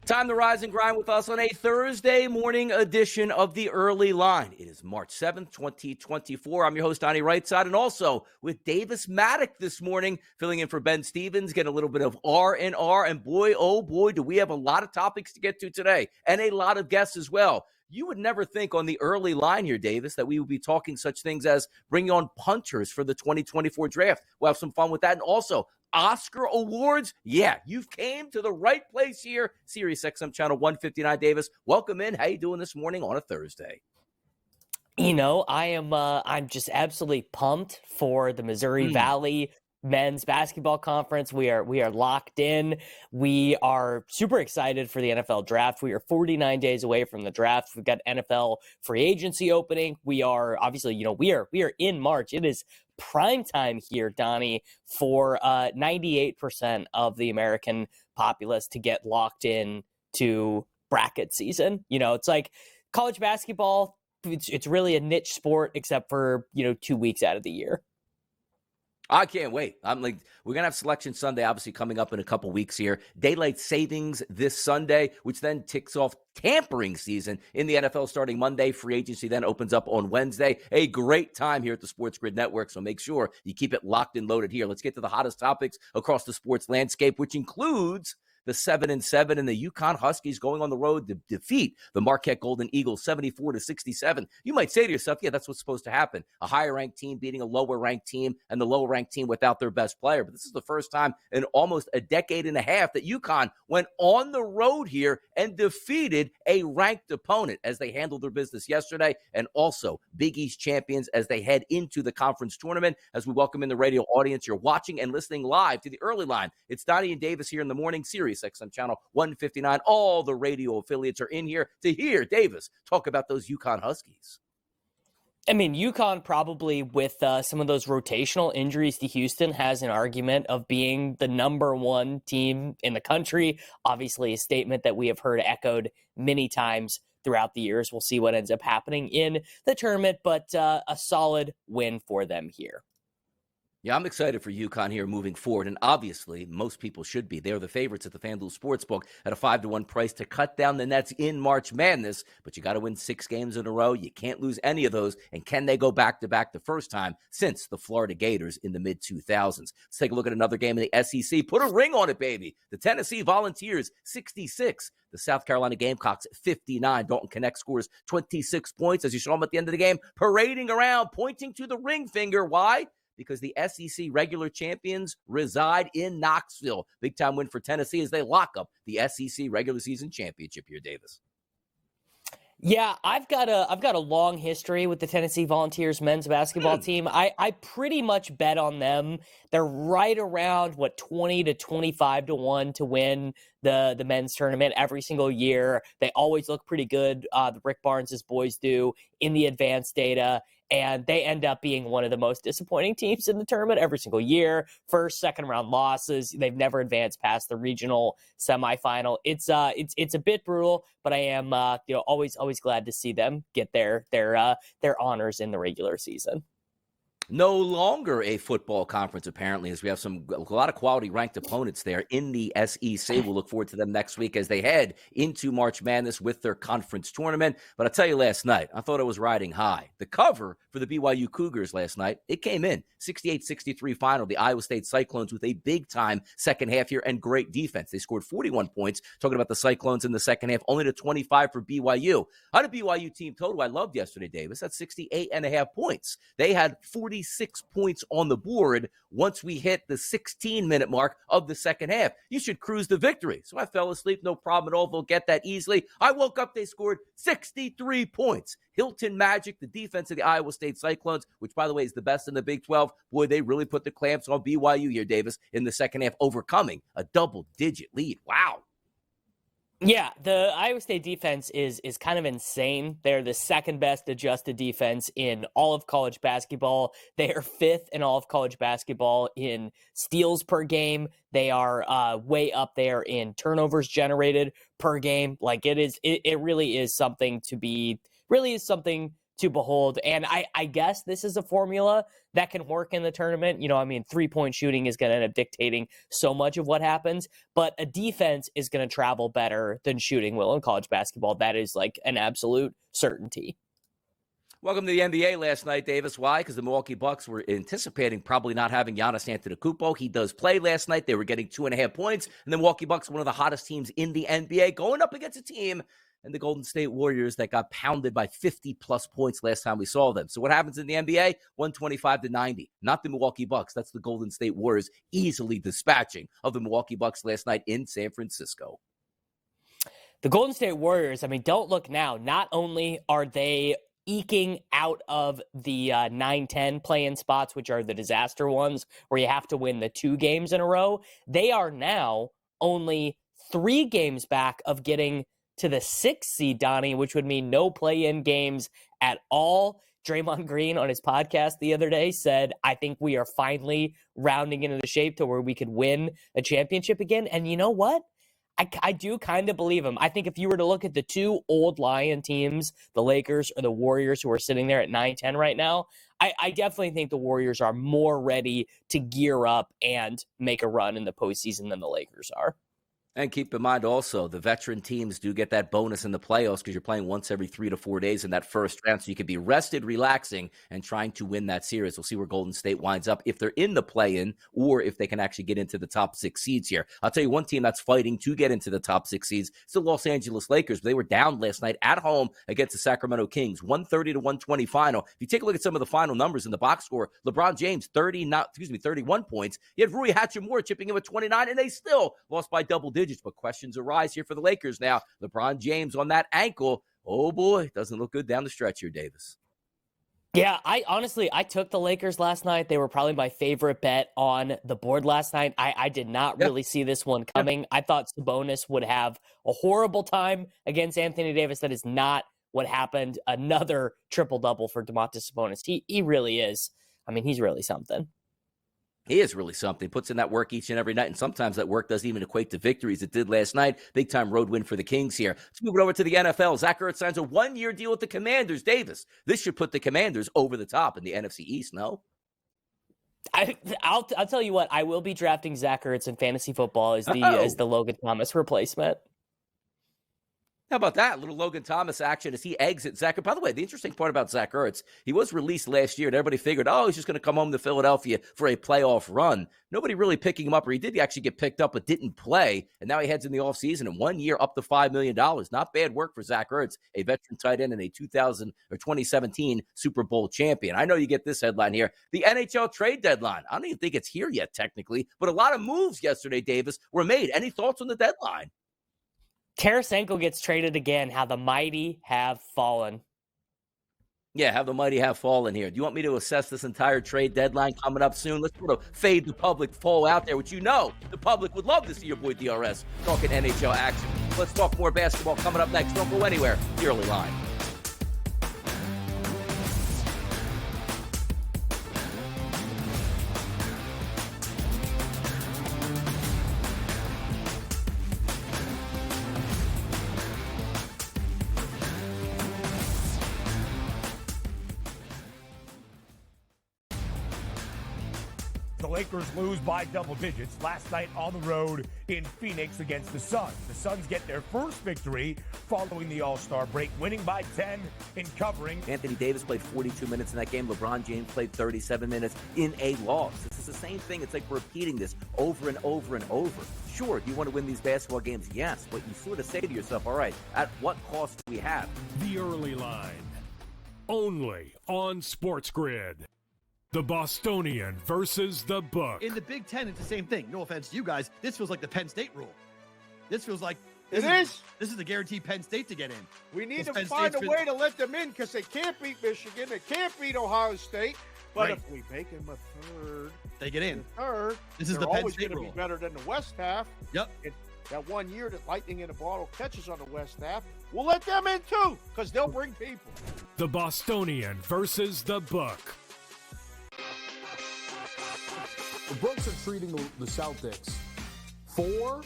Time to rise and grind with us on a Thursday morning edition of the Early Line. It is March 7th, 2024. I'm your host, Donnie Rightside, and also with Davis Maddock this morning, filling in for Ben Stevens, getting a little bit of R&R, and boy, oh boy, do we have a lot of topics to get to today, and a lot of guests as well. You would never think on the early line here, Davis, that we would be talking such things as bringing on punters for the 2024 draft. We'll have some fun with that, and also Oscar awards. Yeah, you've came to the right place here. Sirius XM channel 159. Davis, welcome in. How you doing this morning on a Thursday? You know, I'm just absolutely pumped for the Missouri Valley men's basketball conference. We are locked in. We are super excited for the NFL draft. We are 49 days away from the draft. We've got NFL free agency opening. We are obviously, we are in March. It is prime time here, Donnie, for 98% of the American populace to get locked in to bracket season. It's like college basketball. It's really a niche sport, except for 2 weeks out of the year. I can't wait. We're going to have Selection Sunday, obviously, coming up in a couple weeks here. Daylight savings this Sunday, which then ticks off tampering season in the NFL starting Monday. Free agency then opens up on Wednesday. A great time here at the SportsGrid Network, so make sure you keep it locked and loaded here. Let's get to the hottest topics across the sports landscape, which includes the 7-7 and the UConn Huskies going on the road to defeat the Marquette Golden Eagles 74-67. You might say to yourself, yeah, that's what's supposed to happen. A higher-ranked team beating a lower-ranked team and the lower-ranked team without their best player. But this is the first time in almost a decade and a half that UConn went on the road here and defeated a ranked opponent as they handled their business yesterday, and also Big East champions as they head into the conference tournament. As we welcome in the radio audience, you're watching and listening live to the Early Line. It's Donnie and Davis here in the morning, Sirius XM channel 159. All the radio affiliates are in here to hear Davis talk about those UConn Huskies. I mean, UConn probably, with some of those rotational injuries to Houston, has an argument of being the number one team in the country. Obviously, a statement that we have heard echoed many times throughout the years. We'll see what ends up happening in the tournament, but a solid win for them here. Yeah, I'm excited for UConn here moving forward, and obviously, most people should be. They're the favorites at the FanDuel Sportsbook at a 5-1 price to cut down the nets in March Madness, but you got to win 6 games in a row. You can't lose any of those, and can they go back-to-back the first time since the Florida Gators in the mid-2000s? Let's take a look at another game in the SEC. Put a ring on it, baby. The Tennessee Volunteers, 66. The South Carolina Gamecocks, 59. Dalton Connect scores 26 points, as you saw him at the end of the game, parading around, pointing to the ring finger. Why? Because the SEC regular champions reside in Knoxville. Big time win for Tennessee as they lock up the SEC regular season championship here, Davis. Yeah, I've got a long history with the Tennessee Volunteers men's basketball team. I pretty much bet on them. They're right around 20 to 25 to 1 to win the men's tournament every single year. They always look pretty good. The Rick Barnes' boys do in the advanced data. And they end up being one of the most disappointing teams in the tournament every single year. First, second round losses. They've never advanced past the regional semifinal. It's a bit brutal, but I am always glad to see them get their honors in the regular season. No longer a football conference, apparently, as we have a lot of quality ranked opponents there in the SEC. We'll look forward to them next week as they head into March Madness with their conference tournament. But I'll tell you, last night, I thought I was riding high. The cover for the BYU Cougars last night, it came in 68-63 final. The Iowa State Cyclones with a big-time second half here and great defense. They scored 41 points. Talking about the Cyclones in the second half, only to 25 for BYU. I had a BYU team total I loved yesterday, Davis. That's 68.5 points. They had 46 points on the board once we hit the 16-minute mark of the second half. You should cruise to victory. So I fell asleep, no problem at all. They'll get that easily. I woke up, they scored 63 points. Hilton Magic, the defense of the Iowa State Cyclones, which, by the way, is the best in the Big 12. Boy, they really put the clamps on BYU here, Davis, in the second half, overcoming a double-digit lead. Wow. Yeah, the Iowa State defense is kind of insane. They're the second best adjusted defense in all of college basketball. They are fifth in all of college basketball in steals per game. They are way up there in turnovers generated per game. Like it really is something to behold. And I guess this is a formula that can work in the tournament. 3-point shooting is going to end up dictating so much of what happens, but a defense is going to travel better than shooting will in college basketball. That is like an absolute certainty. Welcome to the NBA last night, Davis. Why? Because the Milwaukee Bucks were anticipating probably not having Giannis Antetokounmpo. He does play last night. They were getting 2.5 points. And the Milwaukee Bucks, one of the hottest teams in the NBA, going up against a team and the Golden State Warriors that got pounded by 50-plus points last time we saw them. So what happens in the NBA? 125-90. Not the Milwaukee Bucks. That's the Golden State Warriors easily dispatching of the Milwaukee Bucks last night in San Francisco. The Golden State Warriors, don't look now. Not only are they eking out of the 9-10 play-in spots, which are the disaster ones where you have to win the 2 games in a row, they are now only 3 games back of getting to the 6th seed, Donnie, which would mean no play-in games at all. Draymond Green on his podcast the other day said, I think we are finally rounding into the shape to where we could win a championship again. And you know what? I do kind of believe him. I think if you were to look at the 2 old Lion teams, the Lakers or the Warriors, who are sitting there at 9-10 right now, I definitely think the Warriors are more ready to gear up and make a run in the postseason than the Lakers are. And keep in mind also, the veteran teams do get that bonus in the playoffs because you're playing once every 3 to 4 days in that first round. So you could be rested, relaxing, and trying to win that series. We'll see where Golden State winds up, if they're in the play-in or if they can actually get into the top 6 seeds here. I'll tell you one team that's fighting to get into the top 6 seeds. It's the Los Angeles Lakers. They were down last night at home against the Sacramento Kings, 130-120 final. If you take a look at some of the final numbers in the box score, LeBron James, 31 points. You had Rui Hachimura chipping in with 29, and they still lost by double digits. But questions arise here for the Lakers now. LeBron James on that ankle. Oh, boy. Doesn't look good down the stretch here, Davis. Yeah, I took the Lakers last night. They were probably my favorite bet on the board last night. I did not really see this one coming. I thought Sabonis would have a horrible time against Anthony Davis. That is not what happened. Another triple-double for Domantas Sabonis. He really is. He's really something. He is really something. Puts in that work each and every night, and sometimes that work doesn't even equate to victories. It did last night. Big-time road win for the Kings here. Let's move it over to the NFL. Zach Ertz signs a 1-year deal with the Commanders. Davis, this should put the Commanders over the top in the NFC East, no? I'll tell you what. I will be drafting Zach Ertz in fantasy football as the Logan Thomas replacement. How about that? A little Logan Thomas action as he exits Zach. By the way, the interesting part about Zach Ertz, he was released last year, and everybody figured, he's just going to come home to Philadelphia for a playoff run. Nobody really picking him up, or he did actually get picked up but didn't play, and now he heads in the offseason, and 1 year up to $5 million. Not bad work for Zach Ertz, a veteran tight end and a 2017 Super Bowl champion. I know you get this headline here. The NHL trade deadline. I don't even think it's here yet, technically, but a lot of moves yesterday, Davis, were made. Any thoughts on the deadline? Tarasenko gets traded again. How the mighty have fallen. Yeah, how the mighty have fallen here. Do you want me to assess this entire trade deadline coming up soon? Let's sort of fade the public fall out there, which the public would love to see your boy DRS talking NHL action. Let's talk more basketball coming up next. Don't go anywhere. The early line. The Lakers lose by double digits last night on the road in Phoenix against the Suns. The Suns get their first victory following the All-Star break, winning by 10 in covering. Anthony Davis played 42 minutes in that game. LeBron James played 37 minutes in a loss. This is the same thing. It's like repeating this over and over and over. Sure, do you want to win these basketball games? Yes, but you sort of say to yourself, all right, at what cost do we have? The early line. Only on SportsGrid. The Bostonian versus the Book. In the Big Ten, it's the same thing. No offense to you guys. This feels like the Penn State rule. This feels like This is the guaranteed Penn State to get in. We need to Penn find State's a way to let them in because they can't beat Michigan. They can't beat Ohio State. But Right. if we make them a third, They get in. this is they're the Penn always State going to rule. be better than the West half. Yep. That 1 year that Lightning in a Bottle catches on the West half, we'll let them in too because they'll bring people. The Bostonian versus the Book. The Brooks are treating the Celtics 4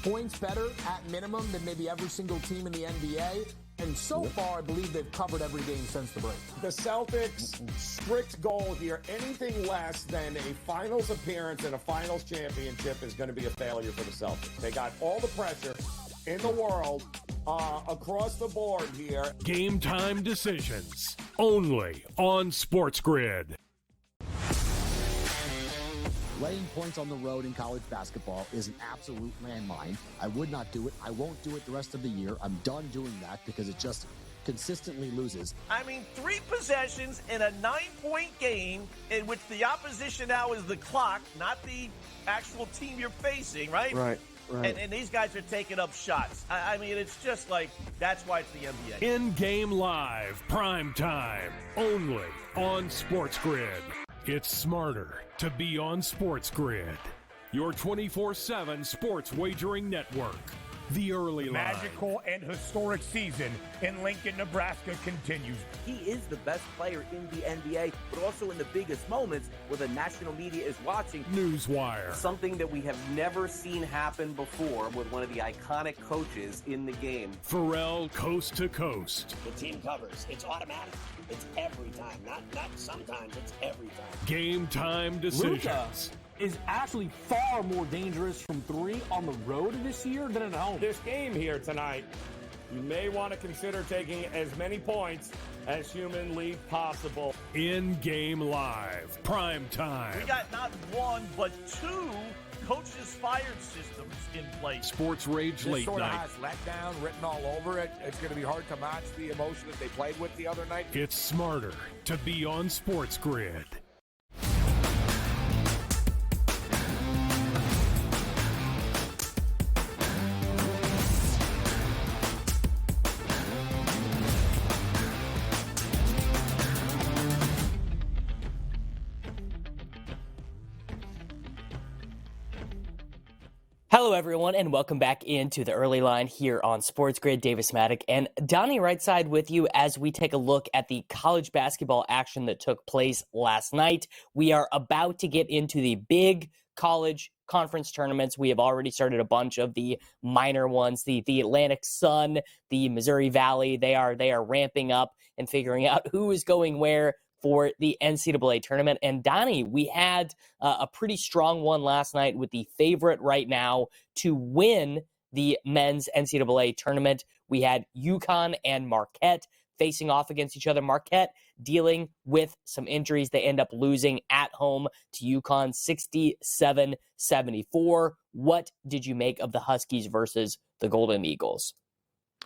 points better at minimum than maybe every single team in the NBA. And so far, I believe they've covered every game since the break. The Celtics' strict goal here, anything less than a finals appearance and a finals championship is going to be a failure for the Celtics. They got all the pressure in the world across the board here. Game time decisions only on SportsGrid. Laying points on the road in college basketball is an absolute landmine. I would not do it. I won't do it the rest of the year. I'm done doing that because it just consistently loses. I mean, 3 possessions in a 9-point game in which the opposition now is the clock, not the actual team you're facing, right? Right. And these guys are taking up shots. I mean, it's just like, that's why it's the NBA. In-game live, prime time, only on SportsGrid. It's smarter to be on SportsGrid, your 24/7 sports wagering network. The early line. Magical and historic season in Lincoln, Nebraska continues. He is the best player in the NBA, but also in the biggest moments where the national media is watching. Newswire. Something that we have never seen happen before with one of the iconic coaches in the game. Pharrell coast to coast. The team covers. It's automatic. It's every time. Not sometimes. It's every time. Game time decisions. Luka is actually far more dangerous from 3 on the road this year than at home. This game here tonight, you may want to consider taking as many points as humanly possible. In-game live, prime time. We got not 1, but 2 coaches fired systems in place. Sports Rage This late sort night. of has letdown written all over it. It's going to be hard to match the emotion that they played with the other night. It's smarter to be on SportsGrid. Hello, everyone, and welcome back into the early line here on SportsGrid. Davis Maddock and Donnie Rightside with you as we take a look at the college basketball action that took place last night. We are about to get into the big college conference tournaments. We have already started a bunch of the minor ones, the Atlantic Sun, the Missouri Valley. They are ramping up and figuring out who is going where for the NCAA tournament. And Donnie, we had a pretty strong one last night with the favorite right now to win the men's NCAA tournament. We had UConn and Marquette facing off against each other. Marquette dealing with some injuries. They end up losing at home to UConn 67-74. What did you make of the Huskies versus the Golden Eagles?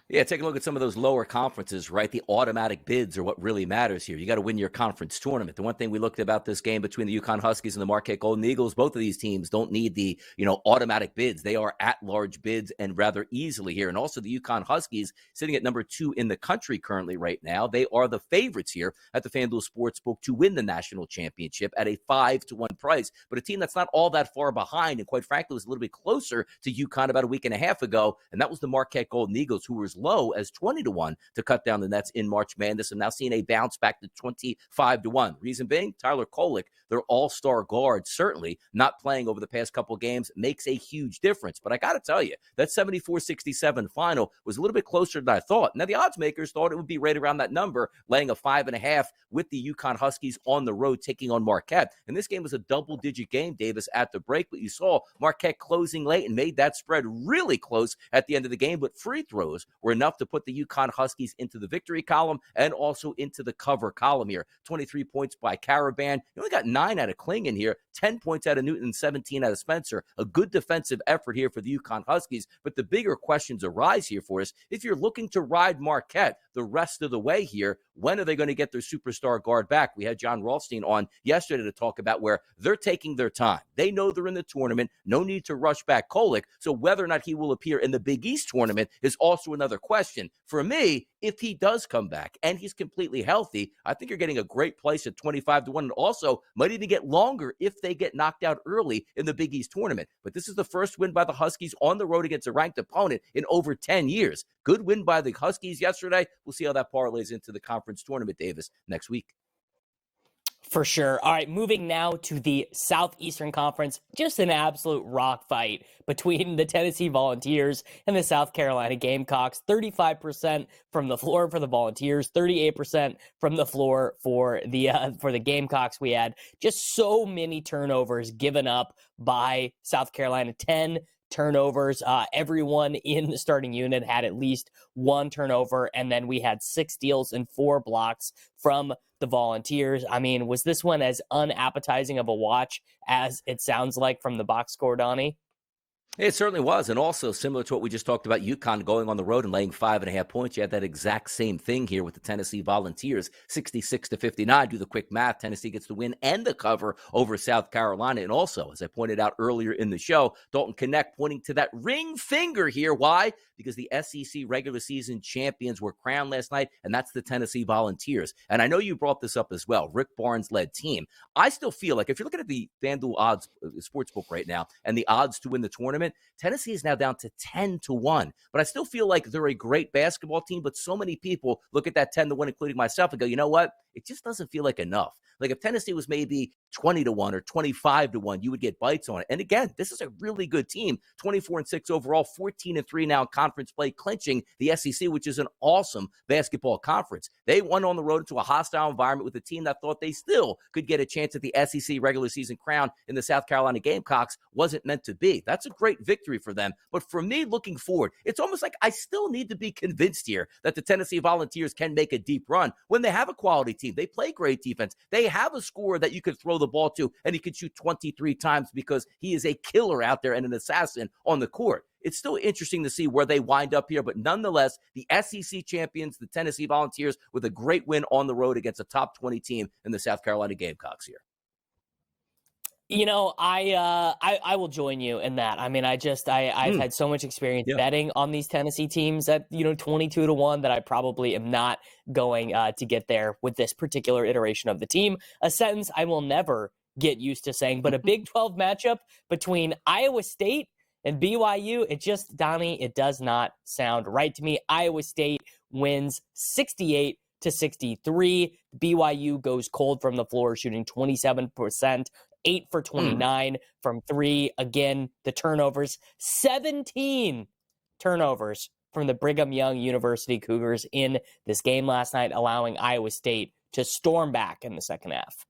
Yeah, take a look at some of those lower conferences, right? The automatic bids are what really matters here. You got to win your conference tournament. The one thing we looked at about this game between the UConn Huskies and the Marquette Golden Eagles, both of these teams don't need the, automatic bids. They are at-large bids and rather easily here. And also the UConn Huskies sitting at number 2 in the country currently right now. They are the favorites here at the FanDuel Sportsbook to win the national championship at a 5-1 price. But a team that's not all that far behind and quite frankly was a little bit closer to UConn about a week and a half ago, and that was the Marquette Golden Eagles, who were as low as 20-1 to cut down the Nets in March Madness, and now seeing a bounce back to 25-1. Reason being, Tyler Kolek, their all-star guard, certainly not playing over the past couple games, makes a huge difference. But I got to tell you, that 74-67 final was a little bit closer than I thought. Now, the odds makers thought it would be right around that number, laying a 5.5 with the UConn Huskies on the road taking on Marquette. And this game was a double-digit game, Davis, at the break. But you saw Marquette closing late and made that spread really close at the end of the game. But free throws were enough to put the UConn Huskies into the victory column and also into the cover column here. 23 points by Caravan. You only got 9 out of Klingon here, 10 points out of Newton, 17 out of Spencer. A good defensive effort here for the UConn Huskies. But the bigger questions arise here for us. If you're looking to ride Marquette the rest of the way here, when are they going to get their superstar guard back? We had John Rothstein on yesterday to talk about where they're taking their time. They know they're in the tournament. No need to rush back Kolek. So whether or not he will appear in the Big East tournament is also another question. For me, if he does come back and he's completely healthy, I think you're getting a great place at 25-1, and also might even get longer if they get knocked out early in the Big East tournament. But this is the first win by the Huskies on the road against a ranked opponent in over 10 years. Good win by the Huskies yesterday. We'll see how that parlays into the conference tournament, Davis, next week. For sure. All right, moving now to the Southeastern Conference. Just an absolute rock fight between the Tennessee Volunteers and the South Carolina Gamecocks. 35% from the floor for the Volunteers, 38% from the floor for the Gamecocks. We had just so many turnovers given up by South Carolina. 10 turnovers. Everyone in the starting unit had at least one turnover, and then we had 6 steals and 4 blocks from the Volunteers. I mean, was this one as unappetizing of a watch as it sounds like from the box score, Donnie? It certainly was. And also similar to what we just talked about, UConn going on the road and laying 5.5 points. You had that exact same thing here with the Tennessee Volunteers, 66-59. Do the quick math. Tennessee gets the win and the cover over South Carolina. And also, as I pointed out earlier in the show, Dalton Connect pointing to that ring finger here. Why? Because the SEC regular season champions were crowned last night, and that's the Tennessee Volunteers. And I know you brought this up as well. Rick Barnes-led team. I still feel like if you're looking at the FanDuel odds sportsbook right now and the odds to win the tournament, Tennessee is now down to 10-1. But I still feel like they're a great basketball team, but so many people look at that 10-1, including myself, and go, you know what? It just doesn't feel like enough. Like if Tennessee was maybe 20-1 or 25-1, you would get bites on it. And again, this is a really good team. 24-6 overall, 14-3 now in conference play, clinching the SEC, which is an awesome basketball conference. They went on the road into a hostile environment with a team that thought they still could get a chance at the SEC regular season crown in the South Carolina Gamecocks. Wasn't meant to be. That's a great victory for them. But for me, looking forward, it's almost like I still need to be convinced here that the Tennessee Volunteers can make a deep run when they have a quality team. They play great defense. They have a scorer that you could throw the ball to, and he could shoot 23 times because he is a killer out there and an assassin on the court. It's still interesting to see where they wind up here, but nonetheless, the SEC champions, the Tennessee Volunteers, with a great win on the road against a top 20 team in the South Carolina Gamecocks here. You know, I will join you in that. I mean, I've had so much experience betting on these Tennessee teams at 22-1 that I probably am not going to get there with this particular iteration of the team. A sentence I will never get used to saying, but a Big 12 matchup between Iowa State and BYU, Donnie, it does not sound right to me. Iowa State wins 68-63. BYU goes cold from the floor, shooting 27%. 8 for 29 from 3. Again, the turnovers, 17 turnovers from the Brigham Young University Cougars in this game last night, allowing Iowa State to storm back in the second half.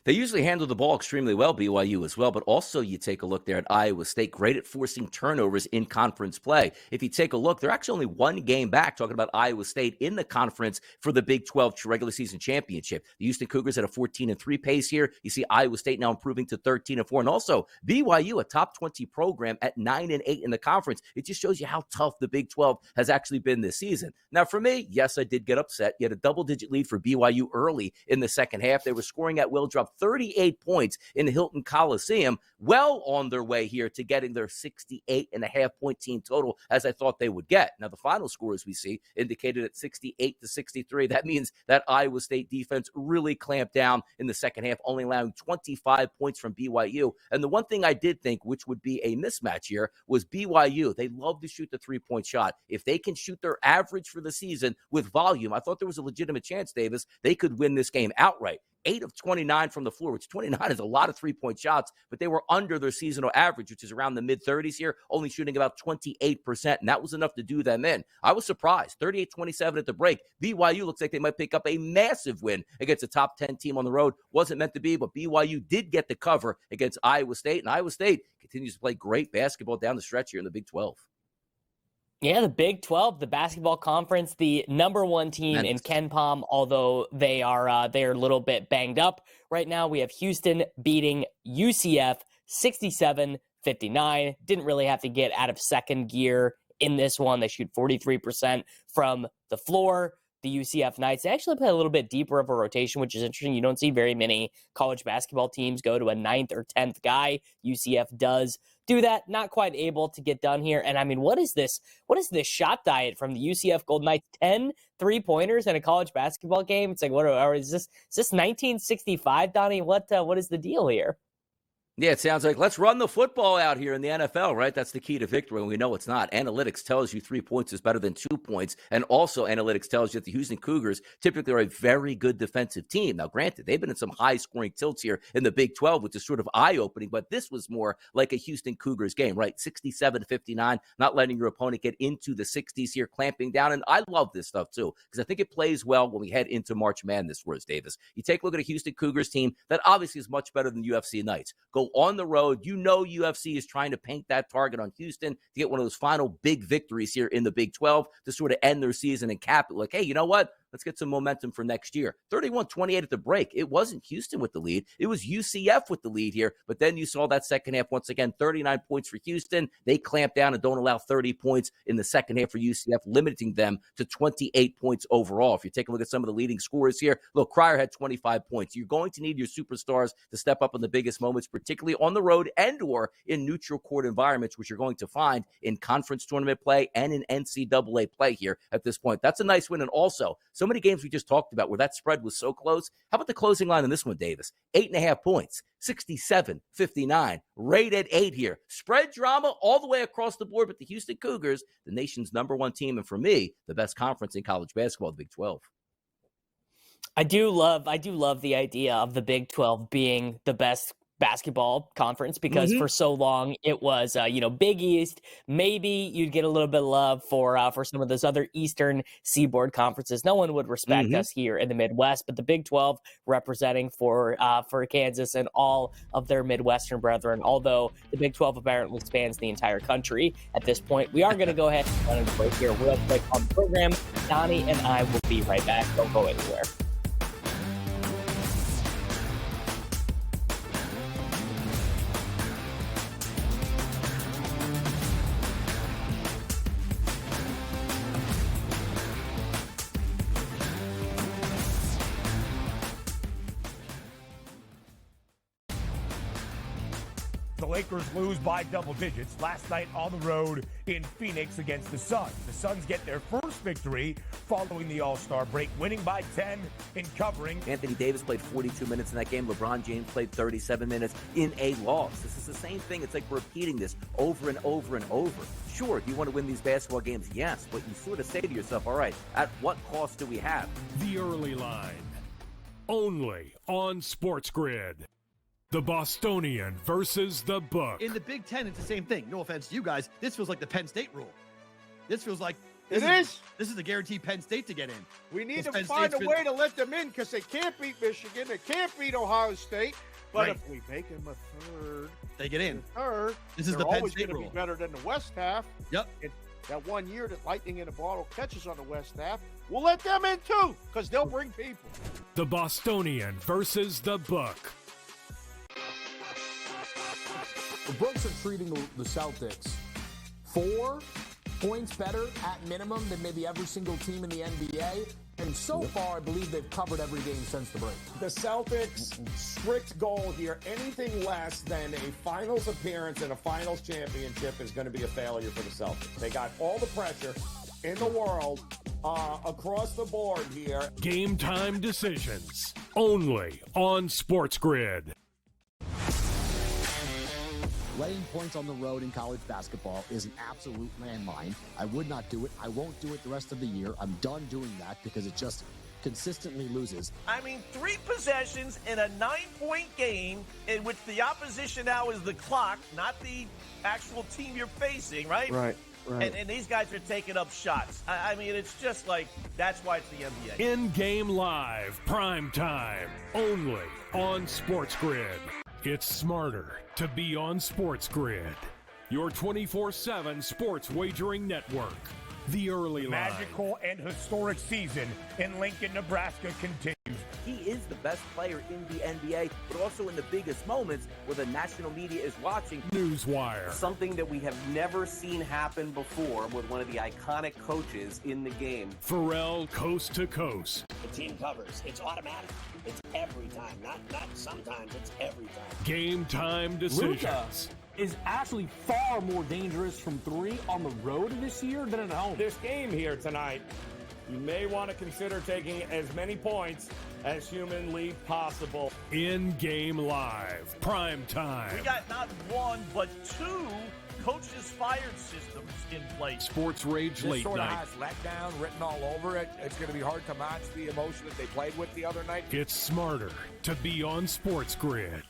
They usually handle the ball extremely well, BYU as well, but also you take a look there at Iowa State, great at forcing turnovers in conference play. If you take a look, they're actually only one game back, talking about Iowa State in the conference for the Big 12 regular season championship. The Houston Cougars at a 14-3 pace here. You see Iowa State now improving to 13-4, and also BYU, a top 20 program at 9-8 in the conference. It just shows you how tough the Big 12 has actually been this season. Now, for me, yes, I did get upset. You had a double-digit lead for BYU early in the second half. They were scoring at will, dropped 38 points in the Hilton Coliseum, well on their way here to getting their 68.5-point team total, as I thought they would get. Now, the final score, as we see, indicated at 68-63. That means that Iowa State defense really clamped down in the second half, only allowing 25 points from BYU. And the one thing I did think, which would be a mismatch here, was BYU. They love to shoot the three-point shot. If they can shoot their average for the season with volume, I thought there was a legitimate chance, Davis, they could win this game outright. 8 of 29 from the floor, which 29 is a lot of three-point shots, but they were under their seasonal average, which is around the mid-30s here, only shooting about 28%, and that was enough to do them in. I was surprised. 38-27 at the break. BYU looks like they might pick up a massive win against a top 10 team on the road. Wasn't meant to be, but BYU did get the cover against Iowa State, and Iowa State continues to play great basketball down the stretch here in the Big 12. Yeah, the Big 12, the basketball conference, the number one team in KenPom, although they are a little bit banged up right now. We have Houston beating UCF 67-59. Didn't really have to get out of second gear in this one. They shoot 43% from the floor. The UCF Knights, they actually play a little bit deeper of a rotation, which is interesting. You don't see very many college basketball teams go to a 9th or 10th guy. UCF does do that. Not quite able to get done here. And I mean, what is this shot diet from the UCF Golden Knights? 10 3-pointers in a college basketball game? It's like, is this 1965, Donnie? What is the deal here? Yeah, it sounds like let's run the football out here in the NFL, right? That's the key to victory, and we know it's not. Analytics tells you 3 points is better than 2 points, and also analytics tells you that the Houston Cougars typically are a very good defensive team. Now, granted, they've been in some high-scoring tilts here in the Big 12, which is sort of eye-opening, but this was more like a Houston Cougars game, right? 67-59, not letting your opponent get into the 60s here, clamping down, and I love this stuff, too, because I think it plays well when we head into March Madness, Royce Davis. You take a look at a Houston Cougars team that obviously is much better than UFC Knights. Go on the road. You know UFC is trying to paint that target on Houston to get one of those final big victories here in the Big 12 to sort of end their season and cap it. Like, hey, you know what? Let's get some momentum for next year. 31-28 at the break. It wasn't Houston with the lead. It was UCF with the lead here. But then you saw that second half once again, 39 points for Houston. They clamp down and don't allow 30 points in the second half for UCF, limiting them to 28 points overall. If you take a look at some of the leading scorers here, look, Cryer had 25 points. You're going to need your superstars to step up in the biggest moments, particularly on the road and or in neutral court environments, which you're going to find in conference tournament play and in NCAA play here at this point. That's a nice win. And also, so many games we just talked about where that spread was so close. How about the closing line in this one, Davis? 8.5 points, 67-59, rated 8 here. Spread drama all the way across the board, but the Houston Cougars, the nation's #1 team, and for me, the best conference in college basketball, the Big 12. I do love the idea of the Big 12 being the best basketball conference because for so long it was Big East. Maybe you'd get a little bit of love for some of those other Eastern Seaboard conferences. No one would respect us here in the Midwest, but the Big 12 representing for Kansas and all of their Midwestern brethren. Although the Big 12 apparently spans the entire country at this point. We are going to go ahead and run a break here real quick on the program. Donnie and I will be right back. Don't go anywhere. The Lakers lose by double digits last night on the road in Phoenix against the Suns. The Suns get their first victory following the All-Star break, winning by 10 in covering. Anthony Davis played 42 minutes in that game. LeBron James played 37 minutes in a loss. This is the same thing. It's like repeating this over and over and over. Sure, do you want to win these basketball games? Yes, but you sort of say to yourself, all right, at what cost do we have? The early line, only on SportsGrid. The Bostonian versus the Book. In the Big Ten, it's the same thing. No offense to you guys. This feels like the Penn State rule. This feels like This is the guaranteed Penn State to get in. We need to find a way to let them in because they can't beat Michigan. They can't beat Ohio State. But if we make them a third, they get in. Third, this is the Penn always State going to rule. be better than the West half. Yep. That 1 year that lightning in a bottle catches on the West half, we'll let them in too because they'll bring people. The Bostonian versus the Book. The Books are treating the Celtics 4 points better at minimum than maybe every single team in the NBA. And so far, I believe they've covered every game since the break. The Celtics' strict goal here, anything less than a finals appearance and a finals championship is going to be a failure for the Celtics. They got all the pressure in the world across the board here. Game time decisions, only on SportsGrid. Laying points on the road in college basketball is an absolute landmine. I would not do it. I won't do it the rest of the year. I'm done doing that because it just consistently loses. I mean, 3 possessions in a 9-point game in which the opposition now is the clock, not the actual team you're facing, right? Right. And these guys are taking up shots. I mean, it's just like, that's why it's the NBA. In-game live, prime time, only on SportsGrid. It's smarter to be on SportsGrid, your 24/7 sports wagering network. The early line. Magical and historic season in Lincoln, Nebraska continues. He is the best player in the NBA, but also in the biggest moments where the national media is watching. Newswire. Something that we have never seen happen before with one of the iconic coaches in the game. Pharrell coast to coast. The team covers. It's automatic. It's every time. Not sometimes. It's every time. Game time decisions. Luka is actually far more dangerous from 3 on the road this year than at home. This game here tonight you may want to consider taking as many points as humanly possible. In-game live, prime time. We got not one, but two coaches fired systems in place. Sports Rage This Late sort Night. of has letdown written all over it. It's going to be hard to match the emotion that they played with the other night. It's smarter to be on SportsGrid.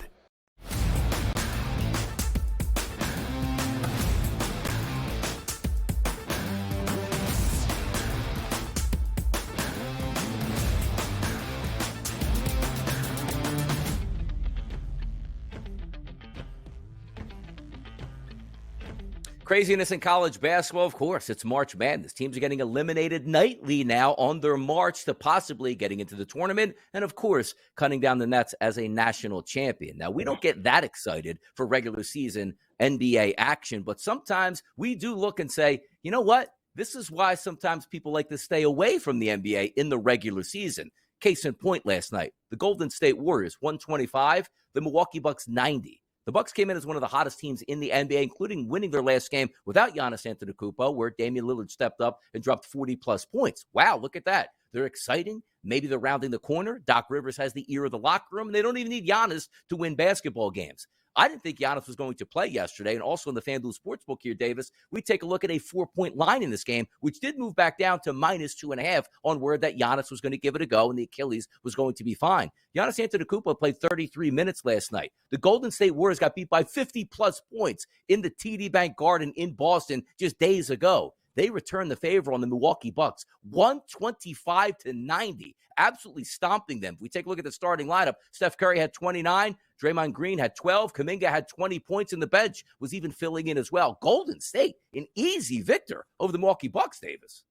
Craziness in college basketball, of course. It's March Madness. Teams are getting eliminated nightly now on their march to possibly getting into the tournament and, of course, cutting down the nets as a national champion. Now, we don't get that excited for regular season NBA action, but sometimes we do look and say, you know what? This is why sometimes people like to stay away from the NBA in the regular season. Case in point last night, the Golden State Warriors, 125, the Milwaukee Bucks, 90. The Bucks came in as one of the hottest teams in the NBA, including winning their last game without Giannis Antetokounmpo, where Damian Lillard stepped up and dropped 40-plus points. Wow, look at that. They're exciting. Maybe they're rounding the corner. Doc Rivers has the ear of the locker room, and they don't even need Giannis to win basketball games. I didn't think Giannis was going to play yesterday, and also in the FanDuel Sportsbook here, Davis, we take a look at a 4-point line in this game, which did move back down to -2.5 on word that Giannis was going to give it a go and the Achilles was going to be fine. Giannis Antetokounmpo played 33 minutes last night. The Golden State Warriors got beat by 50-plus points in the TD Bank Garden in Boston just days ago. They returned the favor on the Milwaukee Bucks, 125-90, absolutely stomping them. If we take a look at the starting lineup, Steph Curry had 29, Draymond Green had 12, Kuminga had 20 points, and the bench was even filling in as well. Golden State, an easy victor over the Milwaukee Bucks, Davis.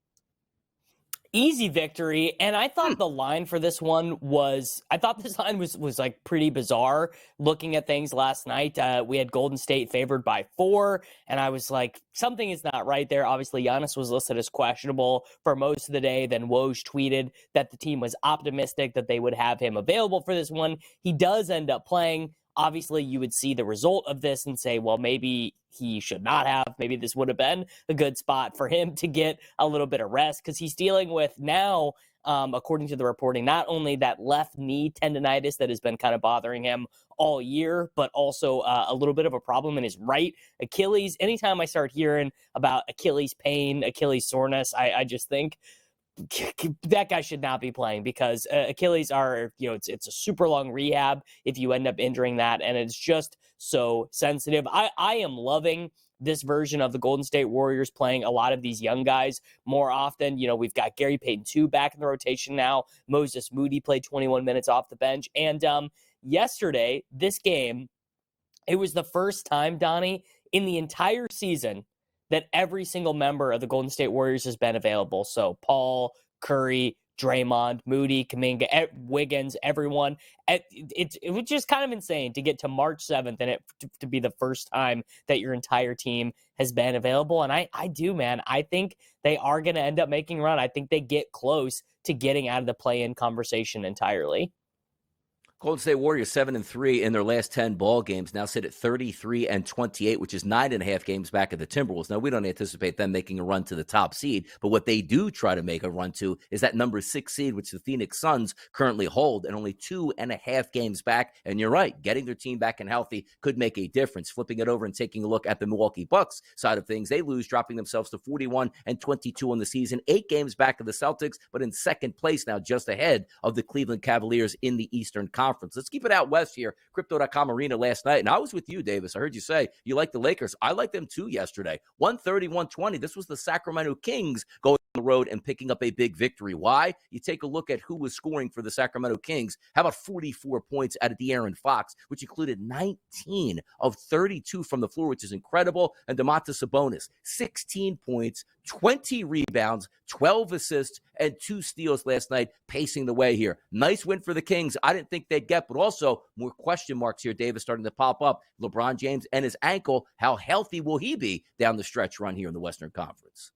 Easy victory, and I thought the line for this one was like pretty bizarre. Looking at things last night, we had Golden State favored by 4, and I was like, something is not right there. Obviously, Giannis was listed as questionable for most of the day. Then Woj tweeted that the team was optimistic that they would have him available for this one. He does end up playing. Obviously, you would see the result of this and say, well, maybe he should not have. Maybe this would have been a good spot for him to get a little bit of rest, because he's dealing with now, according to the reporting, not only that left knee tendonitis that has been kind of bothering him all year, but also a little bit of a problem in his right Achilles. Anytime I start hearing about Achilles pain, Achilles soreness, I just think that guy should not be playing, because Achilles are, it's a super long rehab if you end up injuring that, and it's just so sensitive. I am loving this version of the Golden State Warriors playing a lot of these young guys more often. We've got Gary Payton 2 back in the rotation now. Moses Moody played 21 minutes off the bench. And yesterday, this game, it was the first time, Donnie, in the entire season that every single member of the Golden State Warriors has been available. So Paul, Curry, Draymond, Moody, Kuminga, Wiggins, everyone. It was just kind of insane to get to March 7th and it to be the first time that your entire team has been available. And I do, man. I think they are going to end up making a run. I think they get close to getting out of the play-in conversation entirely. Golden State Warriors 7-3 in their last 10 ball games, now sit at 33-28, which is 9.5 games back of the Timberwolves. Now, we don't anticipate them making a run to the top seed, but what they do try to make a run to is that number 6 seed, which the Phoenix Suns currently hold, and only 2.5 games back. And you're right, getting their team back and healthy could make a difference. Flipping it over and taking a look at the Milwaukee Bucks side of things, they lose, dropping themselves to 41-22 on the season, 8 games back of the Celtics, but in second place now, just ahead of the Cleveland Cavaliers in the Eastern Conference. Let's keep it out west here. Crypto.com Arena last night. And I was with you, Davis. I heard you say you like the Lakers. I like them too yesterday. 130-120. This was the Sacramento Kings going on the road and picking up a big victory. Why? You take a look at who was scoring for the Sacramento Kings. How about 44 points out of De'Aaron Fox, which included 19 of 32 from the floor, which is incredible. And Domantas Sabonis, 16 points, 20 rebounds, 12 assists, and 2 steals last night, pacing the way here. Nice win for the Kings. I didn't think they'd get, but also more question marks here, Davis, starting to pop up. LeBron James and his ankle, how healthy will he be down the stretch run here in the Western Conference?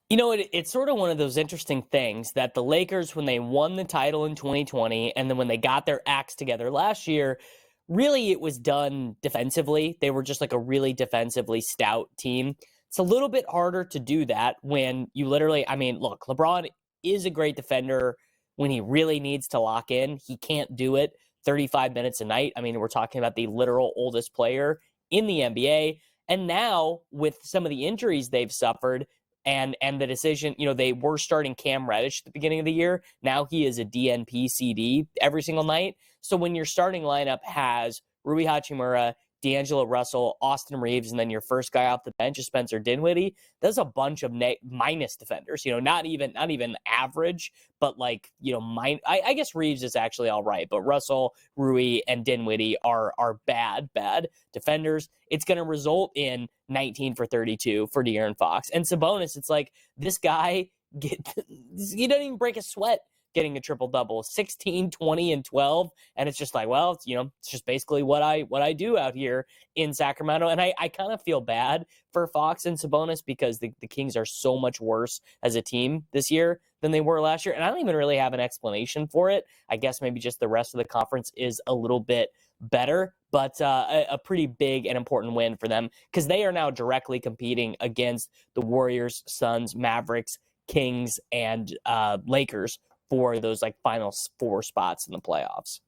It's sort of one of those interesting things that the Lakers, when they won the title in 2020, and then when they got their acts together last year, really it was done defensively. They were just like a really defensively stout team. It's a little bit harder to do that when you literally, I mean, look, LeBron is a great defender when he really needs to lock in. He can't do it 35 minutes a night. I mean, we're talking about the literal oldest player in the NBA. And now with some of the injuries they've suffered and the decision, they were starting Cam Reddish at the beginning of the year. Now he is a DNP CD every single night. So when your starting lineup has Rui Hachimura, D'Angelo Russell, Austin Reeves, and then your first guy off the bench is Spencer Dinwiddie, that's a bunch of minus defenders, not even average, but like, I guess Reeves is actually all right, but Russell, Rui, and Dinwiddie are bad defenders. It's going to result in 19 for 32 for De'Aaron Fox. And Sabonis, it's like, this guy, he doesn't even break a sweat getting a triple-double, 16, 20, and 12. And it's just like, well, it's just basically what I do out here in Sacramento. And I kind of feel bad for Fox and Sabonis because the Kings are so much worse as a team this year than they were last year. And I don't even really have an explanation for it. I guess maybe just the rest of the conference is a little bit better, but a pretty big and important win for them because they are now directly competing against the Warriors, Suns, Mavericks, Kings, and Lakers for those final 4 spots in the playoffs.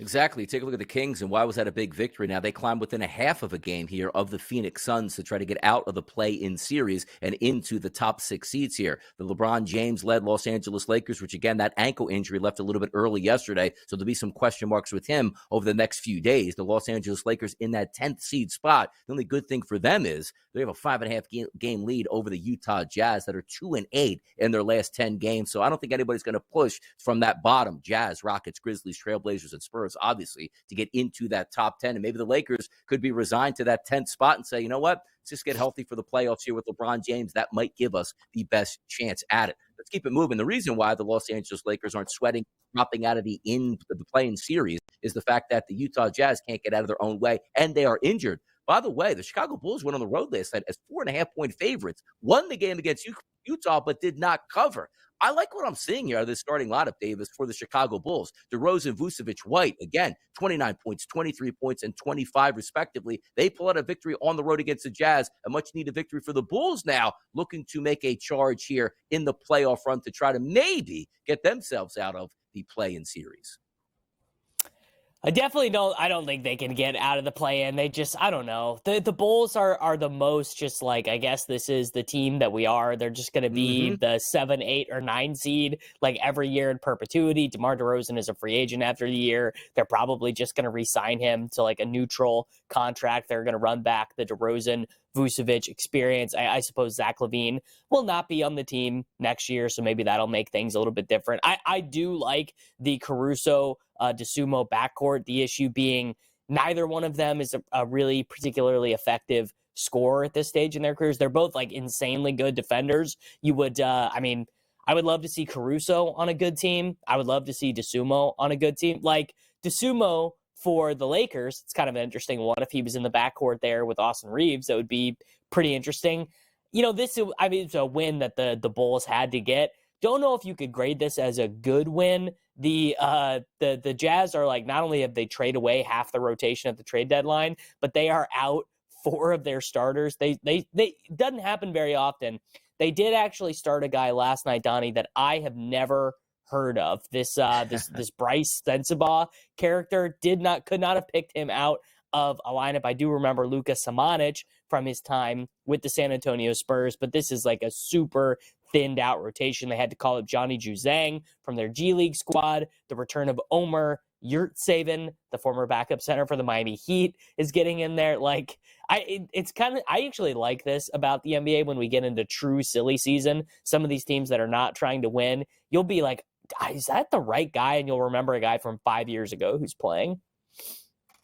Exactly. Take a look at the Kings, and why was that a big victory? Now, they climbed within a half of a game here of the Phoenix Suns to try to get out of the play-in series and into the top 6 seeds here. The LeBron James-led Los Angeles Lakers, which, again, that ankle injury left a little bit early yesterday, so there'll be some question marks with him over the next few days. The Los Angeles Lakers in that 10th seed spot. The only good thing for them is they have a 5.5 game lead over the Utah Jazz that are 2-8 in their last 10 games, so I don't think anybody's going to push from that bottom. Jazz, Rockets, Grizzlies, Trailblazers, and Spurs, obviously, to get into that top 10. And maybe the Lakers could be resigned to that 10th spot and say, you know what, let's just get healthy for the playoffs here with LeBron James. That might give us the best chance at it. Let's keep it moving. The reason why the Los Angeles Lakers aren't sweating, dropping out of the play-in series is the fact that the Utah Jazz can't get out of their own way, and they are injured. By the way, the Chicago Bulls went on the road last night as 4.5-point favorites, won the game against Utah, but did not cover. I like what I'm seeing here out of this starting lineup, Davis, for the Chicago Bulls. DeRozan, Vucevic, White, again, 29 points, 23 points, and 25 respectively. They pull out a victory on the road against the Jazz, a much-needed victory for the Bulls now, looking to make a charge here in the playoff run to try to maybe get themselves out of the play-in series. I don't think they can get out of the play-in. They just, I don't know. The Bulls are the most just like, I guess this is the team that we are. They're just going to be the 7, 8, or 9 seed like every year in perpetuity. DeMar DeRozan is a free agent after the year. They're probably just going to re-sign him to like a neutral contract. They're going to run back the DeRozan Vucevic experience. I suppose Zach LaVine will not be on the team next year, so maybe that'll make things a little bit different. I do like the Caruso DeSumo backcourt, the issue being neither one of them is a really particularly effective scorer at this stage in their careers. They're both like insanely good defenders. You would, I would love to see Caruso on a good team. I would love to see DeSumo on a good team. Like DeSumo for the Lakers, it's kind of an interesting one. If he was in the backcourt there with Austin Reeves, that would be pretty interesting. It's a win that the Bulls had to get. Don't know if you could grade this as a good win. The Jazz are like, not only have they traded away half the rotation at the trade deadline, but they are out 4 of their starters. They doesn't happen very often. They did actually start a guy last night, Donnie, that I have never heard of. This Bryce Sensabaugh character could not have picked him out of a lineup. I do remember Luka Samanic from his time with the San Antonio Spurs, but this is like a super thinned out rotation. They had to call up Johnny Juzang from their G League squad. The return of Omer Yurtseven, the former backup center for the Miami Heat, is getting in there. Like, I actually like this about the NBA when we get into true silly season. Some of these teams that are not trying to win, you'll be like, is that the right guy? And you'll remember a guy from 5 years ago who's playing.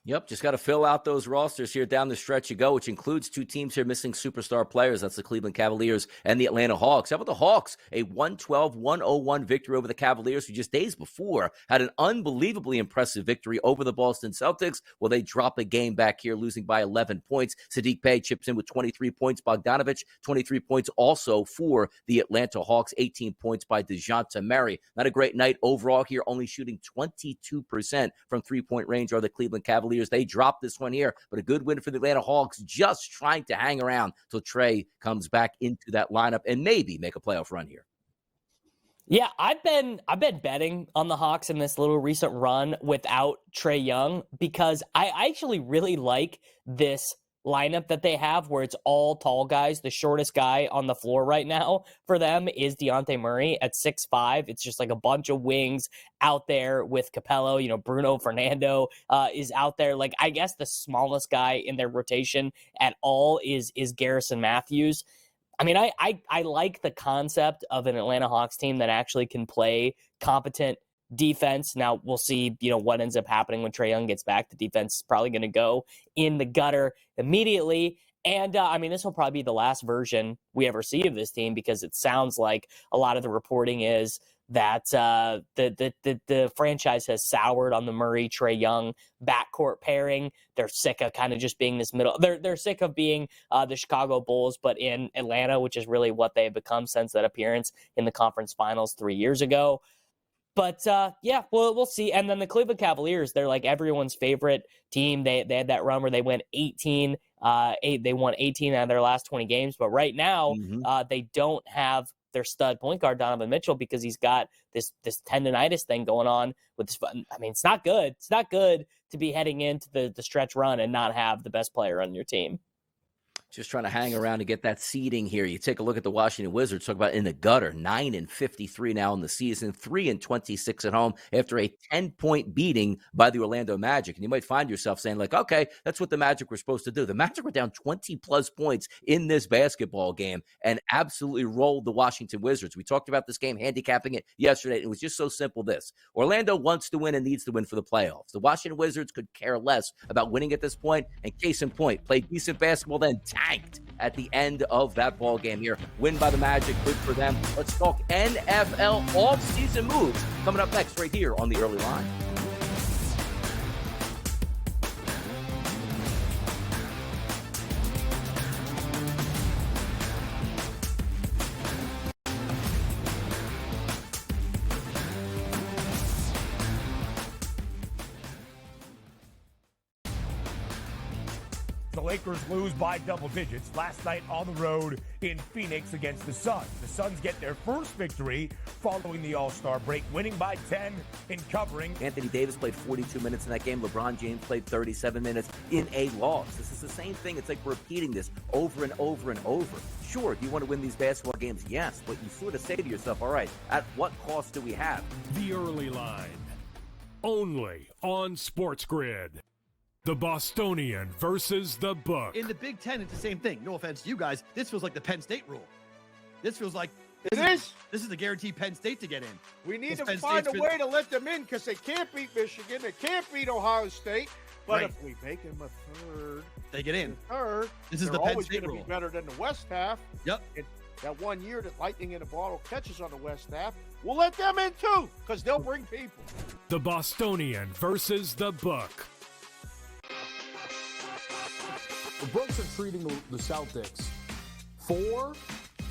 Yep, just got to fill out those rosters here down the stretch you go, which includes 2 teams here missing superstar players. That's the Cleveland Cavaliers and the Atlanta Hawks. How about the Hawks? A 112-101 victory over the Cavaliers, who just days before had an unbelievably impressive victory over the Boston Celtics. Well, they drop a game back here, losing by 11 points. Saddiq Bey chips in with 23 points. Bogdanovich, 23 points also for the Atlanta Hawks. 18 points by DeJounte Murray. Not a great night overall here, only shooting 22% from three-point range are the Cleveland Cavaliers. Cavaliers. They dropped this one here, but a good win for the Atlanta Hawks, just trying to hang around till Trae comes back into that lineup and maybe make a playoff run here. Yeah, I've been betting on the Hawks in this little recent run without Trae Young because I actually really like this lineup that they have where it's all tall guys. The shortest guy on the floor right now for them is Dejounte Murray at 6'5". It's just like a bunch of wings out there with Capello. Bruno Fernando is out there. Like, I guess the smallest guy in their rotation at all is Garrison Matthews. I mean, I like the concept of an Atlanta Hawks team that actually can play competent defense. Now, we'll see, what ends up happening when Trae Young gets back. The defense is probably going to go in the gutter immediately. And, this will probably be the last version we ever see of this team because it sounds like a lot of the reporting is that the franchise has soured on the Murray-Trae Young backcourt pairing. They're sick of kind of just being this middle. They're sick of being the Chicago Bulls, but in Atlanta, which is really what they've become since that appearance in the conference finals 3 years ago. But, we'll see. And then the Cleveland Cavaliers, they're like everyone's favorite team. They had that run where they went 18. They won 18 out of their last 20 games. But right now, they don't have their stud point guard, Donovan Mitchell, because he's got this tendonitis thing going on with this. It's not good. It's not good to be heading into the stretch run and not have the best player on your team. Just trying to hang around to get that seeding here. You take a look at the Washington Wizards, talk about in the gutter, 9-53 now in the season, 3-26 at home after a 10-point beating by the Orlando Magic. And you might find yourself saying like, okay, that's what the Magic were supposed to do. The Magic were down 20-plus points in this basketball game and absolutely rolled the Washington Wizards. We talked about this game, handicapping it yesterday. It was just so simple this. Orlando wants to win and needs to win for the playoffs. The Washington Wizards could care less about winning at this point, and case in point, played decent basketball, then tanked at the end of that ball game here. Win by the Magic, good for them. Let's talk NFL offseason moves coming up next right here on the Early Line. The Lakers lose by double digits last night on the road in Phoenix against the Suns. The Suns get their first victory following the All-Star break, winning by 10 in covering. Anthony Davis played 42 minutes in that game. LeBron James played 37 minutes in a loss. This is the same thing. It's like repeating this over and over and over. Sure, do you want to win these basketball games? Yes, but you sort of say to yourself, all right, at what cost do we have? The Early Line, only on SportsGrid. The Bostonian versus the Book. In the Big Ten, it's the same thing. No offense to you guys. This feels like the Penn State rule. This feels like this is the guaranteed Penn State to get in. We need to find a way to let them in because they can't beat Michigan. They can't beat Ohio State. But if we make them a third, they get in. Third, this is the Penn State rule. Be better than the West half. Yep. That 1 year that Lightning in a Bottle catches on the West half, we'll let them in too because they'll bring people. The Bostonian versus the Book. The Brooks are treating the Celtics 4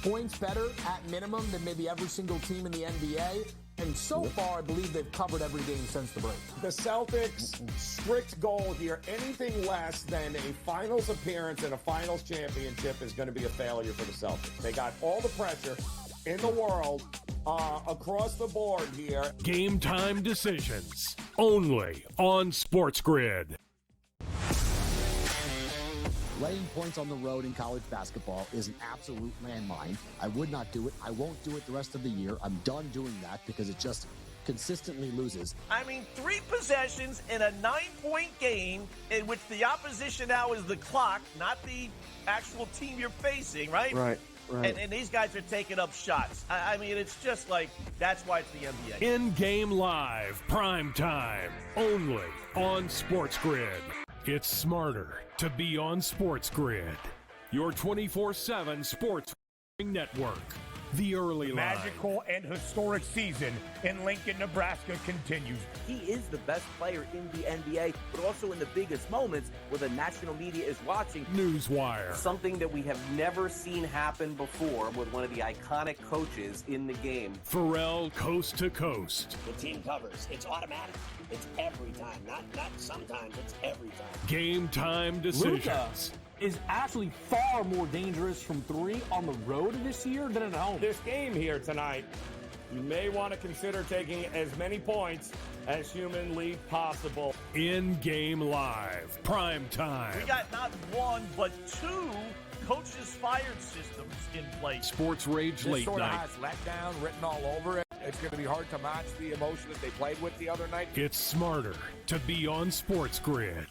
points better at minimum than maybe every single team in the NBA. And so far, I believe they've covered every game since the break. The Celtics' strict goal here, anything less than a finals appearance and a finals championship is going to be a failure for the Celtics. They got all the pressure in the world across the board here. Game time decisions, only on SportsGrid. Laying points on the road in college basketball is an absolute landmine. I would not do it. I won't do it the rest of the year. I'm done doing that because it just consistently loses. 3 possessions in a 9-point game in which the opposition now is the clock, not the actual team you're facing, right? Right. And these guys are taking up shots. It's just like, that's why it's the NBA. In-game live, prime time, only on SportsGrid. It's smarter to be on SportsGrid, your 24/7 sports network. The early line. Magical and historic season in Lincoln, Nebraska continues. He is the best player in the NBA, but also in the biggest moments where the national media is watching. Newswire. Something that we have never seen happen before with one of the iconic coaches in the game. Pharrell coast to coast. The team covers. It's automatic. It's every time. Not sometimes. It's every time. Game time decisions. Luka is actually far more dangerous from three on the road this year than at home. This game here tonight, you may want to consider taking as many points as humanly possible. In-game live. Prime time. We got not one, but two coaches fired systems in place. Sports Rage This Late sort of Night. has letdown written all over it. It's going to be hard to match the emotion that they played with the other night. It's smarter to be on SportsGrid.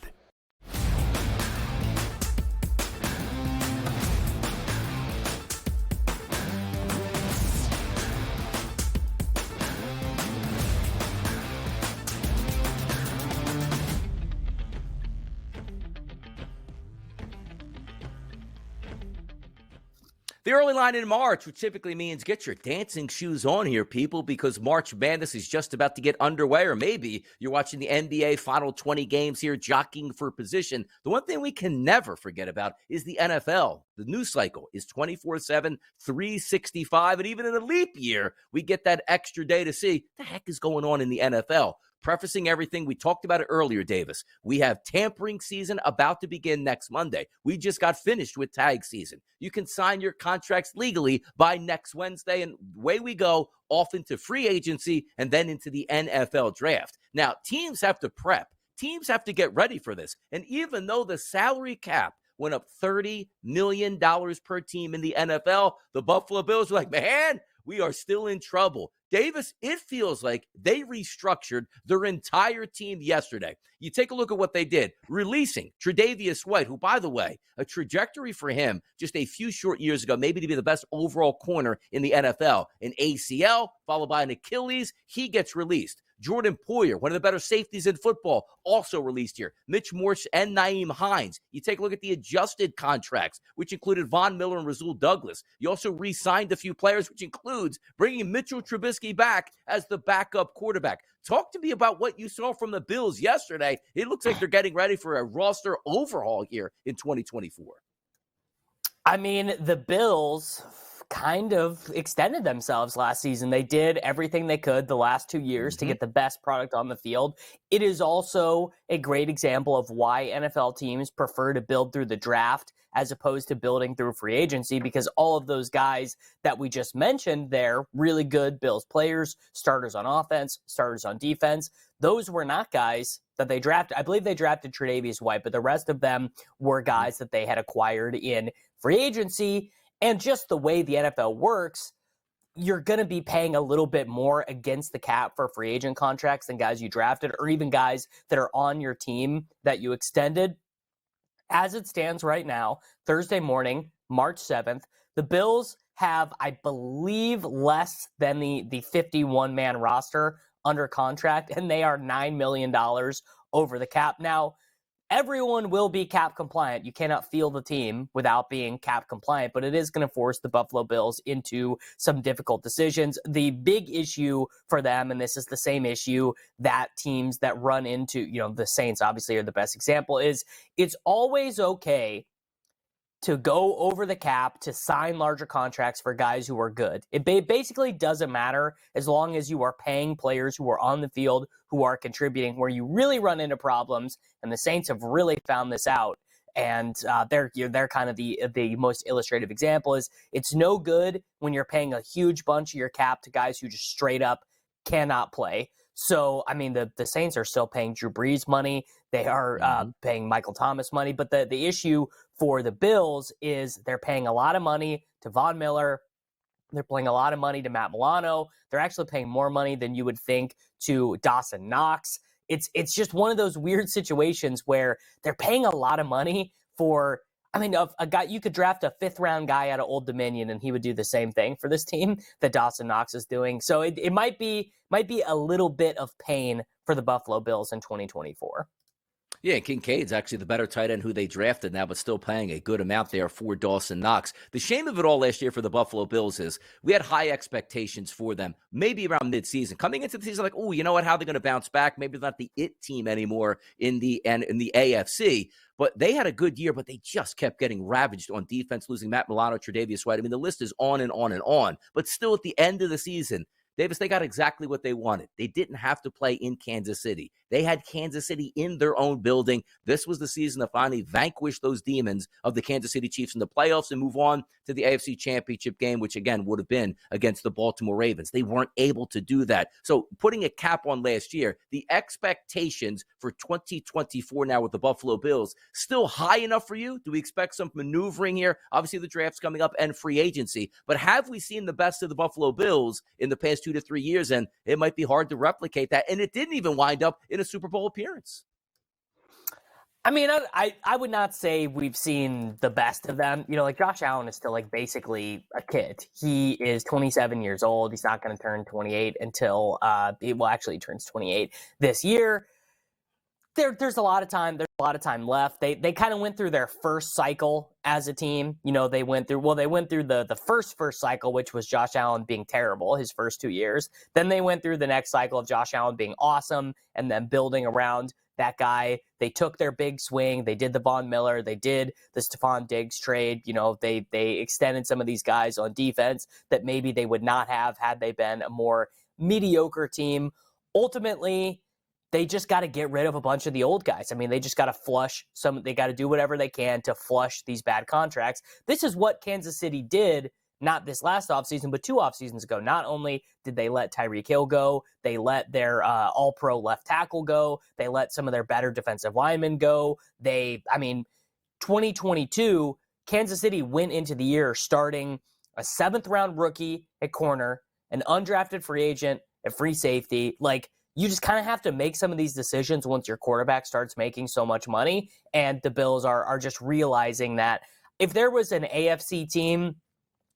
The early line in March, which typically means get your dancing shoes on here, people, because March Madness is just about to get underway, or maybe you're watching the NBA Final 20 games here, jockeying for position. The one thing we can never forget about is the NFL. The news cycle is 24/7, 365, and even in a leap year, we get that extra day to see what the heck is going on in the NFL. Prefacing everything, we talked about it earlier, Davis. We have tampering season about to begin next Monday. We just got finished with tag season. You can sign your contracts legally by next Wednesday, and away we go, off into free agency and then into the NFL draft. Now, teams have to prep. Teams have to get ready for this. And even though the salary cap went up $30 million per team in the NFL, the Buffalo Bills were like, man, we are still in trouble. Davis, it feels like they restructured their entire team yesterday. You take a look at what they did, releasing Tre'Davious White, who, by the way, a trajectory for him just a few short years ago, maybe to be the best overall corner in the NFL. An ACL, followed by an Achilles, he gets released. Jordan Poyer, one of the better safeties in football, also released here. Mitch Morse and Naeem Hines. You take a look at the adjusted contracts, which included Von Miller and Rasul Douglas. You also re-signed a few players, which includes bringing Mitchell Trubisky back as the backup quarterback. Talk to me about what you saw from the Bills yesterday. It looks like they're getting ready for a roster overhaul here in 2024. I mean, the Bills kind of extended themselves last season. They did everything they could the last 2 years to get the best product on the field. It is also a great example of why NFL teams prefer to build through the draft as opposed to building through free agency, because all of those guys that we just mentioned, they're really good Bills players, starters on offense, starters on defense. Those were not guys that they drafted. I believe they drafted Tre'Davious White, but the rest of them were guys that they had acquired in free agency. And just the way the NFL works, you're going to be paying a little bit more against the cap for free agent contracts than guys you drafted, or even guys that are on your team that you extended. As it stands right now, Thursday morning, March 7th, the Bills have, I believe, less than the 51-man roster under contract, and they are $9 million over the cap. Now, everyone will be cap compliant. You cannot field the team without being cap compliant, but it is going to force the Buffalo Bills into some difficult decisions. The big issue for them, and this is the same issue that teams that run into, the Saints obviously are the best example, is it's always okay to go over the cap, to sign larger contracts for guys who are good. It basically doesn't matter as long as you are paying players who are on the field, who are contributing. Where you really run into problems, and the Saints have really found this out, and they're kind of the most illustrative example, is it's no good when you're paying a huge bunch of your cap to guys who just straight up cannot play. So, I mean, the Saints are still paying Drew Brees money. They are paying Michael Thomas money. But the issue for the Bills is they're paying a lot of money to Von Miller. They're paying a lot of money to Matt Milano. They're actually paying more money than you would think to Dawson Knox. It's just one of those weird situations where they're paying a lot of money for, a guy, you could draft a 5th-round guy out of Old Dominion and he would do the same thing for this team that Dawson Knox is doing. So it might be a little bit of pain for the Buffalo Bills in 2024. Yeah, Kincaid's actually the better tight end who they drafted now, but still paying a good amount there for Dawson Knox. The shame of it all last year for the Buffalo Bills is we had high expectations for them, maybe around midseason. Coming into the season, like, oh, you know what? How are they going to bounce back? Maybe they're not the it team anymore in the AFC. But they had a good year, but they just kept getting ravaged on defense, losing Matt Milano, Tre'Davious White. I mean, the list is on and on and on. But still, at the end of the season, Davis, they got exactly what they wanted. They didn't have to play in Kansas City. They had Kansas City in their own building. This was the season to finally vanquish those demons of the Kansas City Chiefs in the playoffs and move on to the AFC Championship game, which, again, would have been against the Baltimore Ravens. They weren't able to do that. So putting a cap on last year, the expectations for 2024 now with the Buffalo Bills, still high enough for you? Do we expect some maneuvering here? Obviously, the draft's coming up and free agency. But have we seen the best of the Buffalo Bills in the past 2 to 3 years? And it might be hard to replicate that. And it didn't even wind up in a Super Bowl appearance. I mean, I would not say we've seen the best of them. You know, like Josh Allen is still like basically a kid. He is 27 years old. He's not going to turn 28 until he turns 28 this year. There's a lot of time. There's a lot of time left. They kind of went through their first cycle as a team. You know, they went through the first cycle, which was Josh Allen being terrible his first 2 years. Then they went through the next cycle of Josh Allen being awesome and then building around that guy. They took their big swing. They did the Von Miller. They did the Stephon Diggs trade. You know, they extended some of these guys on defense that maybe they would not have had they been a more mediocre team. Ultimately, they just got to get rid of a bunch of the old guys. I mean, they just got to flush some. They got to do whatever they can to flush these bad contracts. This is what Kansas City did, not this last offseason, but 2 offseasons ago. Not only did they let Tyreek Hill go, they let their all-pro left tackle go. They let some of their better defensive linemen go. 2022, Kansas City went into the year starting a 7th-round rookie at corner, an undrafted free agent at free safety. Like, you just kind of have to make some of these decisions once your quarterback starts making so much money. And the Bills are just realizing that if there was an AFC team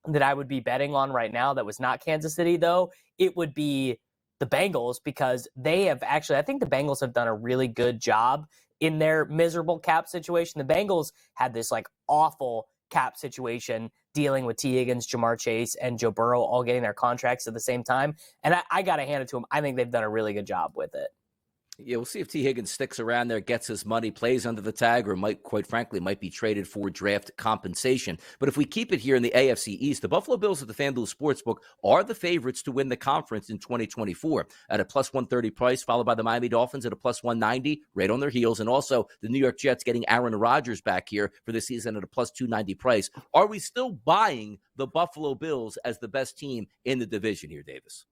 that I would be betting on right now that was not Kansas City, though, it would be the Bengals, because they have actually, I think the Bengals have done a really good job in their miserable cap situation. The Bengals had this like awful cap situation dealing with T. Higgins, Jamar Chase, and Joe Burrow all getting their contracts at the same time. And I got to hand it to them. I think they've done a really good job with it. Yeah, we'll see if T. Higgins sticks around there, gets his money, plays under the tag, or quite frankly, might be traded for draft compensation. But if we keep it here in the AFC East, the Buffalo Bills at the FanDuel Sportsbook are the favorites to win the conference in 2024 at a plus 130 price, followed by the Miami Dolphins at a plus 190, right on their heels. And also the New York Jets getting Aaron Rodgers back here for the season at a plus 290 price. Are we still buying the Buffalo Bills as the best team in the division here, Davis?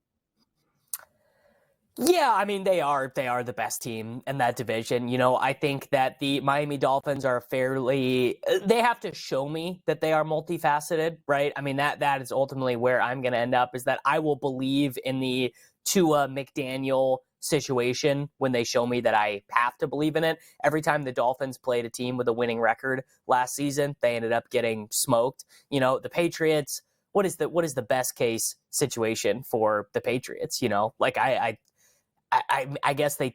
Yeah, I mean, they are the best team in that division. You know, I think that the Miami Dolphins are they have to show me that they are multifaceted, right? I mean, that is ultimately where I'm going to end up, is that I will believe in the Tua McDaniel situation when they show me that I have to believe in it. Every time the Dolphins played a team with a winning record last season, they ended up getting smoked. You know, the Patriots, what is the best case situation for the Patriots? You know, like I guess they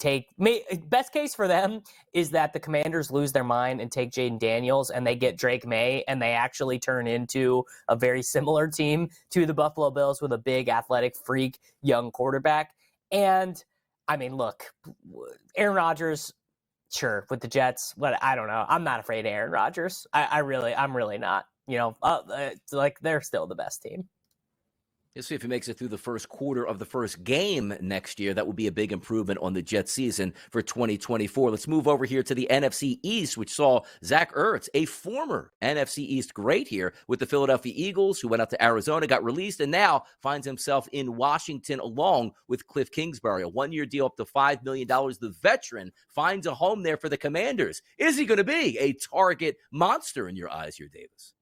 best case for them is that the Commanders lose their mind and take Jaden Daniels and they get Drake May and they actually turn into a very similar team to the Buffalo Bills with a big athletic freak young quarterback. And I mean, look, Aaron Rodgers, sure, with the Jets, but I don't know. I'm not afraid of Aaron Rodgers. I'm really not. You know, like they're still the best team. Let's see if he makes it through the first quarter of the first game next year. That would be a big improvement on the Jets season for 2024. Let's move over here to the NFC East, which saw Zach Ertz, a former NFC East great here with the Philadelphia Eagles, who went out to Arizona, got released, and now finds himself in Washington along with Cliff Kingsbury. A 1-year deal up to $5 million. The veteran finds a home there for the Commanders. Is he going to be a target monster in your eyes here, Davis?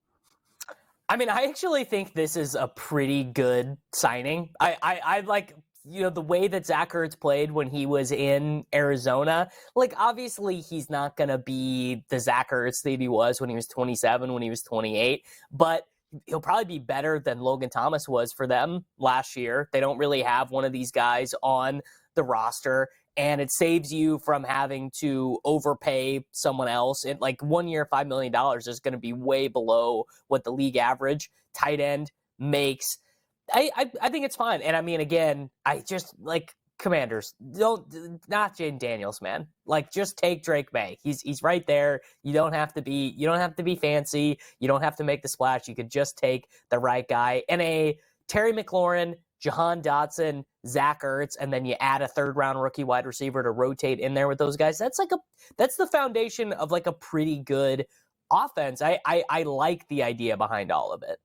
I mean, I actually think this is a pretty good signing. I like, you know, the way that Zach Ertz played when he was in Arizona. Like, obviously, he's not going to be the Zach Ertz that he was when he was 27, when he was 28. But he'll probably be better than Logan Thomas was for them last year. They don't really have one of these guys on the roster. and it saves you from having to overpay someone else. And like 1 year, $5 million is going to be way below what the league average tight end makes. I think it's fine. And I mean, again, I just like Commanders, not Jaden Daniels, man. Like, just take Drake May. He's right there. You don't have to be fancy. You don't have to make the splash. You could just take the right guy. And a Terry McLaurin, Jahan Dotson, Zach Ertz, and then you add a 3rd-round rookie wide receiver to rotate in there with those guys. That's the foundation of like a pretty good offense. I like the idea behind all of it.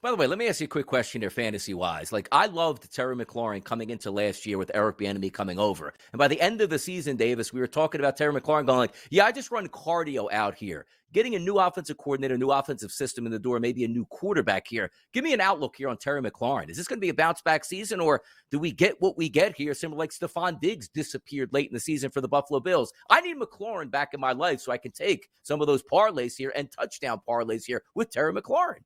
By the way, let me ask you a quick question here, fantasy-wise. Like, I loved Terry McLaurin coming into last year with Eric Bieniemy coming over. And by the end of the season, Davis, we were talking about Terry McLaurin going like, yeah, I just run cardio out here. Getting a new offensive coordinator, a new offensive system in the door, maybe a new quarterback here. Give me an outlook here on Terry McLaurin. Is this going to be a bounce-back season, or do we get what we get here, similar like Stephon Diggs disappeared late in the season for the Buffalo Bills? I need McLaurin back in my life so I can take some of those parlays here and touchdown parlays here with Terry McLaurin.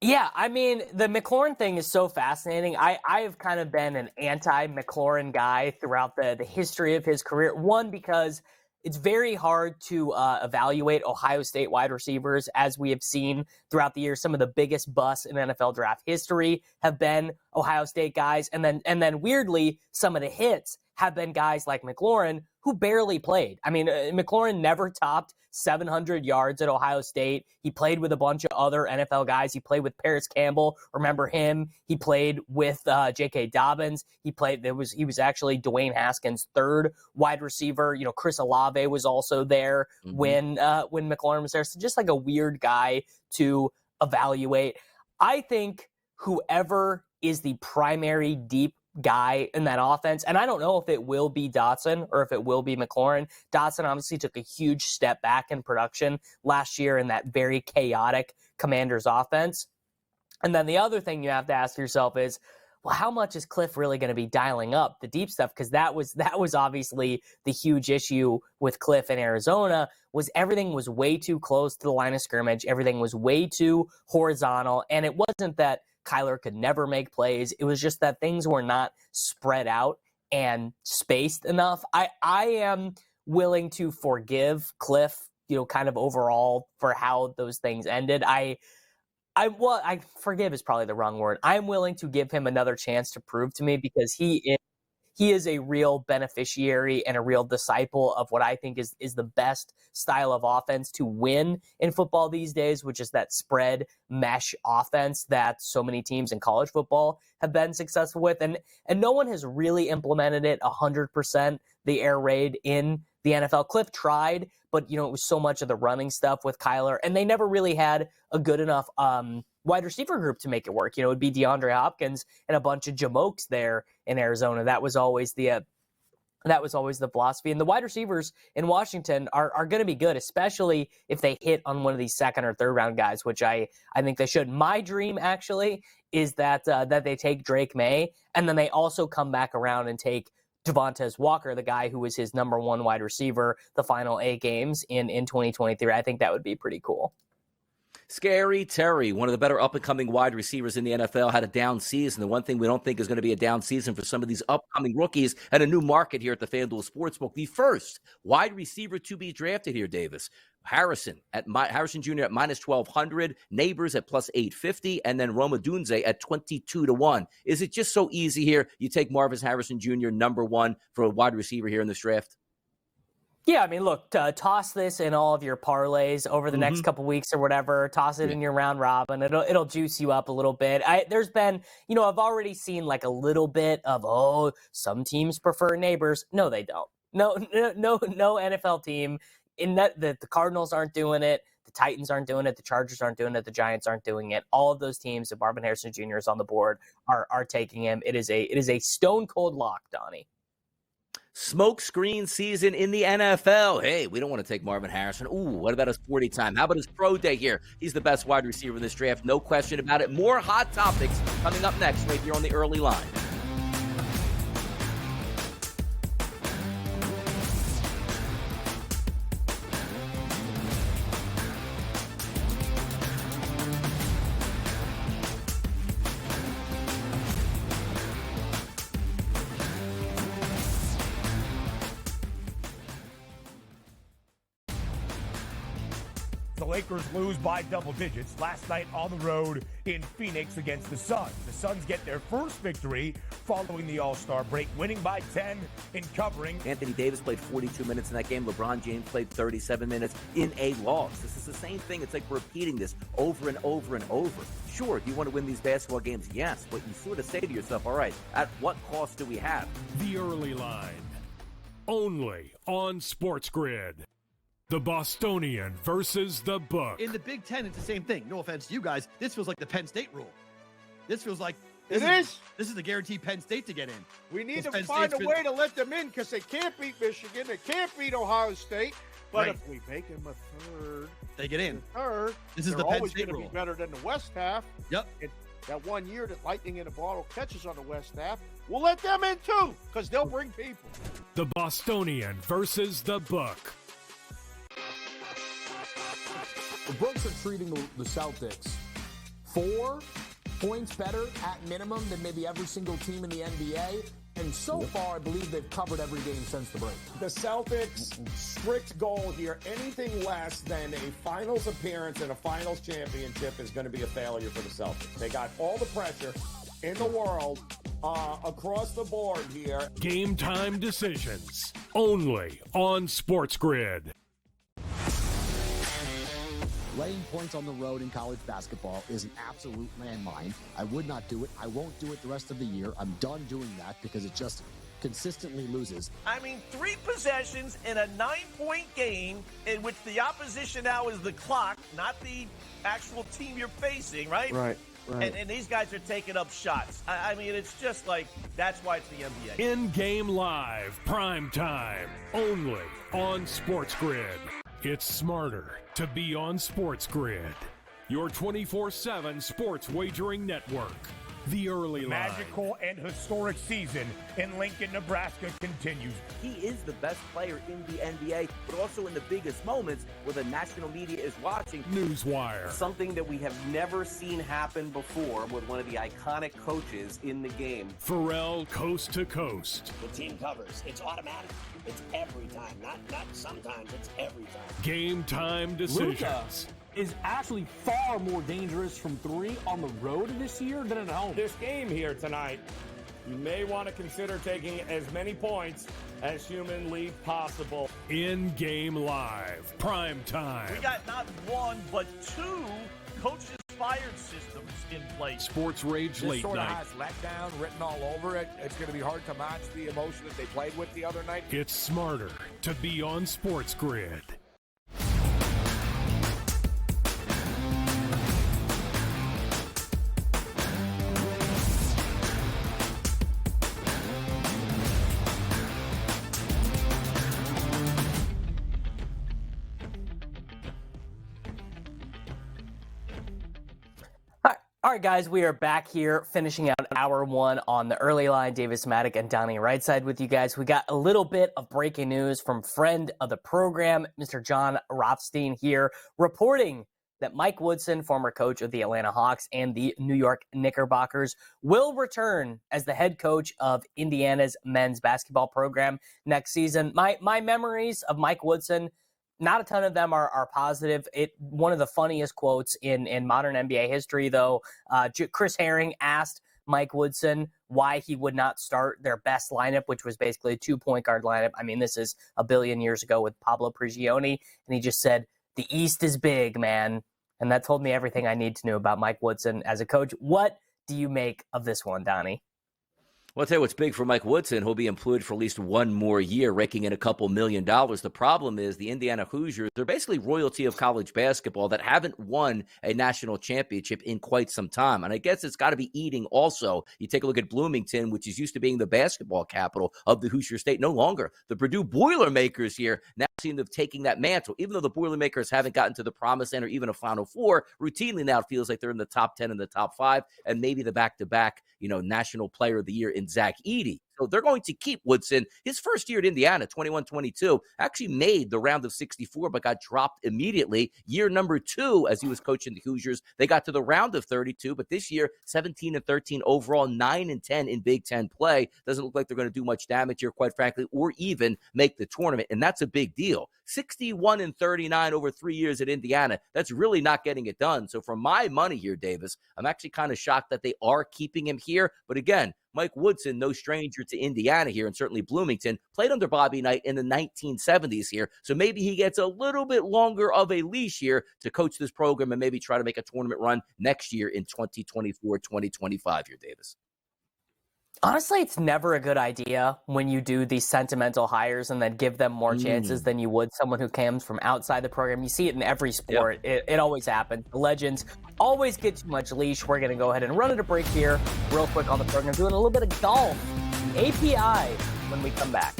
Yeah, I mean, the McLaurin thing is so fascinating. I have kind of been an anti-McLaurin guy throughout the history of his career. One, because it's very hard to evaluate Ohio State wide receivers, as we have seen throughout the years. Some of the biggest busts in NFL draft history have been Ohio State guys. And then weirdly, some of the hits have been guys like McLaurin, who barely played. I mean, McLaurin never topped 700 yards at Ohio State. He played with a bunch of other NFL guys. He played with Paris Campbell. Remember him? He played with J.K. Dobbins. He was actually Dwayne Haskins' 3rd wide receiver. You know, Chris Olave was also there when McLaurin was there. So just like a weird guy to evaluate. I think whoever is the primary deep guy in that offense, and I don't know if it will be Dotson or if it will be McLaurin. Dotson obviously took a huge step back in production last year in that very chaotic Commanders offense. And then the other thing you have to ask yourself is, well, how much is Cliff really going to be dialing up the deep stuff? Because that was obviously the huge issue with Cliff in Arizona, was everything was way too close to the line of scrimmage. Everything was way too horizontal. And it wasn't that Kyler could never make plays. It was just that things were not spread out and spaced enough. I am willing to forgive Cliff, kind of overall for how those things ended. I forgive is probably the wrong word. I'm willing to give him another chance to prove to me, because he is a real beneficiary and a real disciple of what I think is the best style of offense to win in football these days, which is that spread mesh offense that so many teams in college football have been successful with. And no one has really implemented it 100%, the air raid in the NFL. Cliff tried, but it was so much of the running stuff with Kyler, and they never really had a good enough wide receiver group to make it work. It would be DeAndre Hopkins and a bunch of jamokes there in Arizona. That was always the philosophy. And the wide receivers in Washington are going to be good, especially if they hit on one of these 2nd or 3rd round guys, which I think they should. My dream actually is that they take Drake May, and then they also come back around and take Devontae Walker, the guy who was his number 1 wide receiver the final 8 games in 2023. I think that would be pretty cool. Scary Terry, one of the better up-and-coming wide receivers in the NFL, had a down season. The one thing we don't think is going to be a down season for some of these upcoming rookies, and a new market here at the FanDuel Sportsbook. The first wide receiver to be drafted here, Davis. Harrison Jr. at minus 1,200, Neighbors at plus 850, and then Roma Dunze at 22-1. Is it just so easy here? You take Marvin Harrison Jr. number 1 for a wide receiver here in this draft? Yeah, I mean, look, toss this in all of your parlays over the next couple weeks or whatever. Toss it in your round robin. It'll juice you up a little bit. There's been, I've already seen like a little bit of, some teams prefer Neighbors. No, they don't. No NFL team in that the Cardinals aren't doing it. The Titans aren't doing it. The Chargers aren't doing it. The Giants aren't doing it. All of those teams, if Marvin Harrison Jr. is on the board, are taking him. It is a stone cold lock, Donnie. Smoke screen season in the NFL. Hey, we don't want to take Marvin Harrison. Ooh, what about his 40 time? How about his pro day here? He's the best wide receiver in this draft. No question about it. More hot topics coming up next right here on the early line. Lakers lose by double digits last night on the road in Phoenix against the Suns. The Suns get their first victory following the All-Star break, winning by 10 in covering. Anthony Davis played 42 minutes in that game. LeBron James played 37 minutes in a loss. This is the same thing. It's like repeating this over and over and over. Sure, do you want to win these basketball games? Yes, but you sort of say to yourself, all right, at what cost do we have? The Early Line. Only on SportsGrid. The Bostonian versus the Book. In the Big Ten, it's the same thing. No offense to you guys. This feels like the Penn State rule. This feels like this is the guaranteed Penn State to get in. We need to find a way to let them in because they can't beat Michigan. They can't beat Ohio State. But if we make them a third, they get in. Third, this is the Penn always State going to rule. be better than the West half. Yep. That 1 year that Lightning in a Bottle catches on the West half, we'll let them in too because they'll bring people. The Bostonian versus the Book. The Books are treating the Celtics 4 points better at minimum than maybe every single team in the NBA. And so far, I believe they've covered every game since the break. The Celtics' strict goal here, anything less than a finals appearance and a finals championship is going to be a failure for the Celtics. They got all the pressure in the world across the board here. Game time decisions. Only on SportsGrid. Laying points on the road in college basketball is an absolute landmine. I would not do it. I won't do it the rest of the year. I'm done doing that because it just consistently loses. I mean, 3 possessions in a 9-point game in which the opposition now is the clock, not the actual team you're facing, right? Right. And these guys are taking up shots. I mean, it's just like, that's why it's the NBA. In-game live, prime time, only on SportsGrid. It's smarter to be on SportsGrid, your 24/7 sports wagering network. The Early Line. Magical and historic season in Lincoln, Nebraska continues. He is the best player in the NBA, but also in the biggest moments where the national media is watching. Newswire. Something that we have never seen happen before with one of the iconic coaches in the game. Pharrell, coast to coast. The team covers. It's automatic. It's every time. Not sometimes. It's every time. Game time decisions. Luka is actually far more dangerous from 3 on the road this year than at home. This game here tonight, you may want to consider taking as many points as humanly possible. In-game live, prime time. We got not 1, but 2 coaches fired systems in place. Sports Rage Late Sort of Night. has letdown written all over it. It's going to be hard to match the emotion that they played with the other night. It's smarter to be on SportsGrid. All right, guys, we are back here finishing out hour 1 on the Early Line. Davis Maddock and Donnie Rightside with you guys. We got a little bit of breaking news from friend of the program, Mr. John Rothstein here, reporting that Mike Woodson, former coach of the Atlanta Hawks and the New York Knickerbockers, will return as the head coach of Indiana's men's basketball program next season. My memories of Mike Woodson, not a ton of them are positive. One of the funniest quotes in modern NBA history, though, Chris Herring asked Mike Woodson why he would not start their best lineup, which was basically a 2-point guard lineup. I mean, this is a billion years ago with Pablo Prigioni. And he just said, the East is big, man. And that told me everything I need to know about Mike Woodson as a coach. What do you make of this one, Donnie? Well, I'll tell you what's big for Mike Woodson. He'll be employed for at least 1 more year, raking in a couple $1 million. The problem is the Indiana Hoosiers, they're basically royalty of college basketball that haven't won a national championship in quite some time. And I guess it's got to be eating also. You take a look at Bloomington, which is used to being the basketball capital of the Hoosier State. No longer. The Purdue Boilermakers here now seem to have taken that mantle. Even though the Boilermakers haven't gotten to the Promised Land or even a Final Four, routinely now it feels like they're in the top 10 and the top 5, and maybe the back-to-back, National Player of the Year in Zach Edey. So they're going to keep Woodson. His first year at Indiana, 21-22, actually made the round of 64, but got dropped immediately. Year number 2, as he was coaching the Hoosiers, they got to the round of 32, but this year, 17-13 overall, 9-10 in Big Ten play. Doesn't look like they're going to do much damage here, quite frankly, or even make the tournament, and that's a big deal. 61-39 over 3 years at Indiana. That's really not getting it done. So for my money here, Davis, I'm actually kind of shocked that they are keeping him here. But again, Mike Woodson, no stranger to Indiana here, and certainly Bloomington, played under Bobby Knight in the 1970s here. So maybe he gets a little bit longer of a leash here to coach this program and maybe try to make a tournament run next year in 2024, 2025 here, Davis. Honestly, it's never a good idea when you do these sentimental hires and then give them more chances than you would someone who comes from outside the program. You see it in every sport. Yep. It always happens. The legends always get too much leash. We're going to go ahead and run at a break here real quick on the program, doing a little bit of golf, API, when we come back.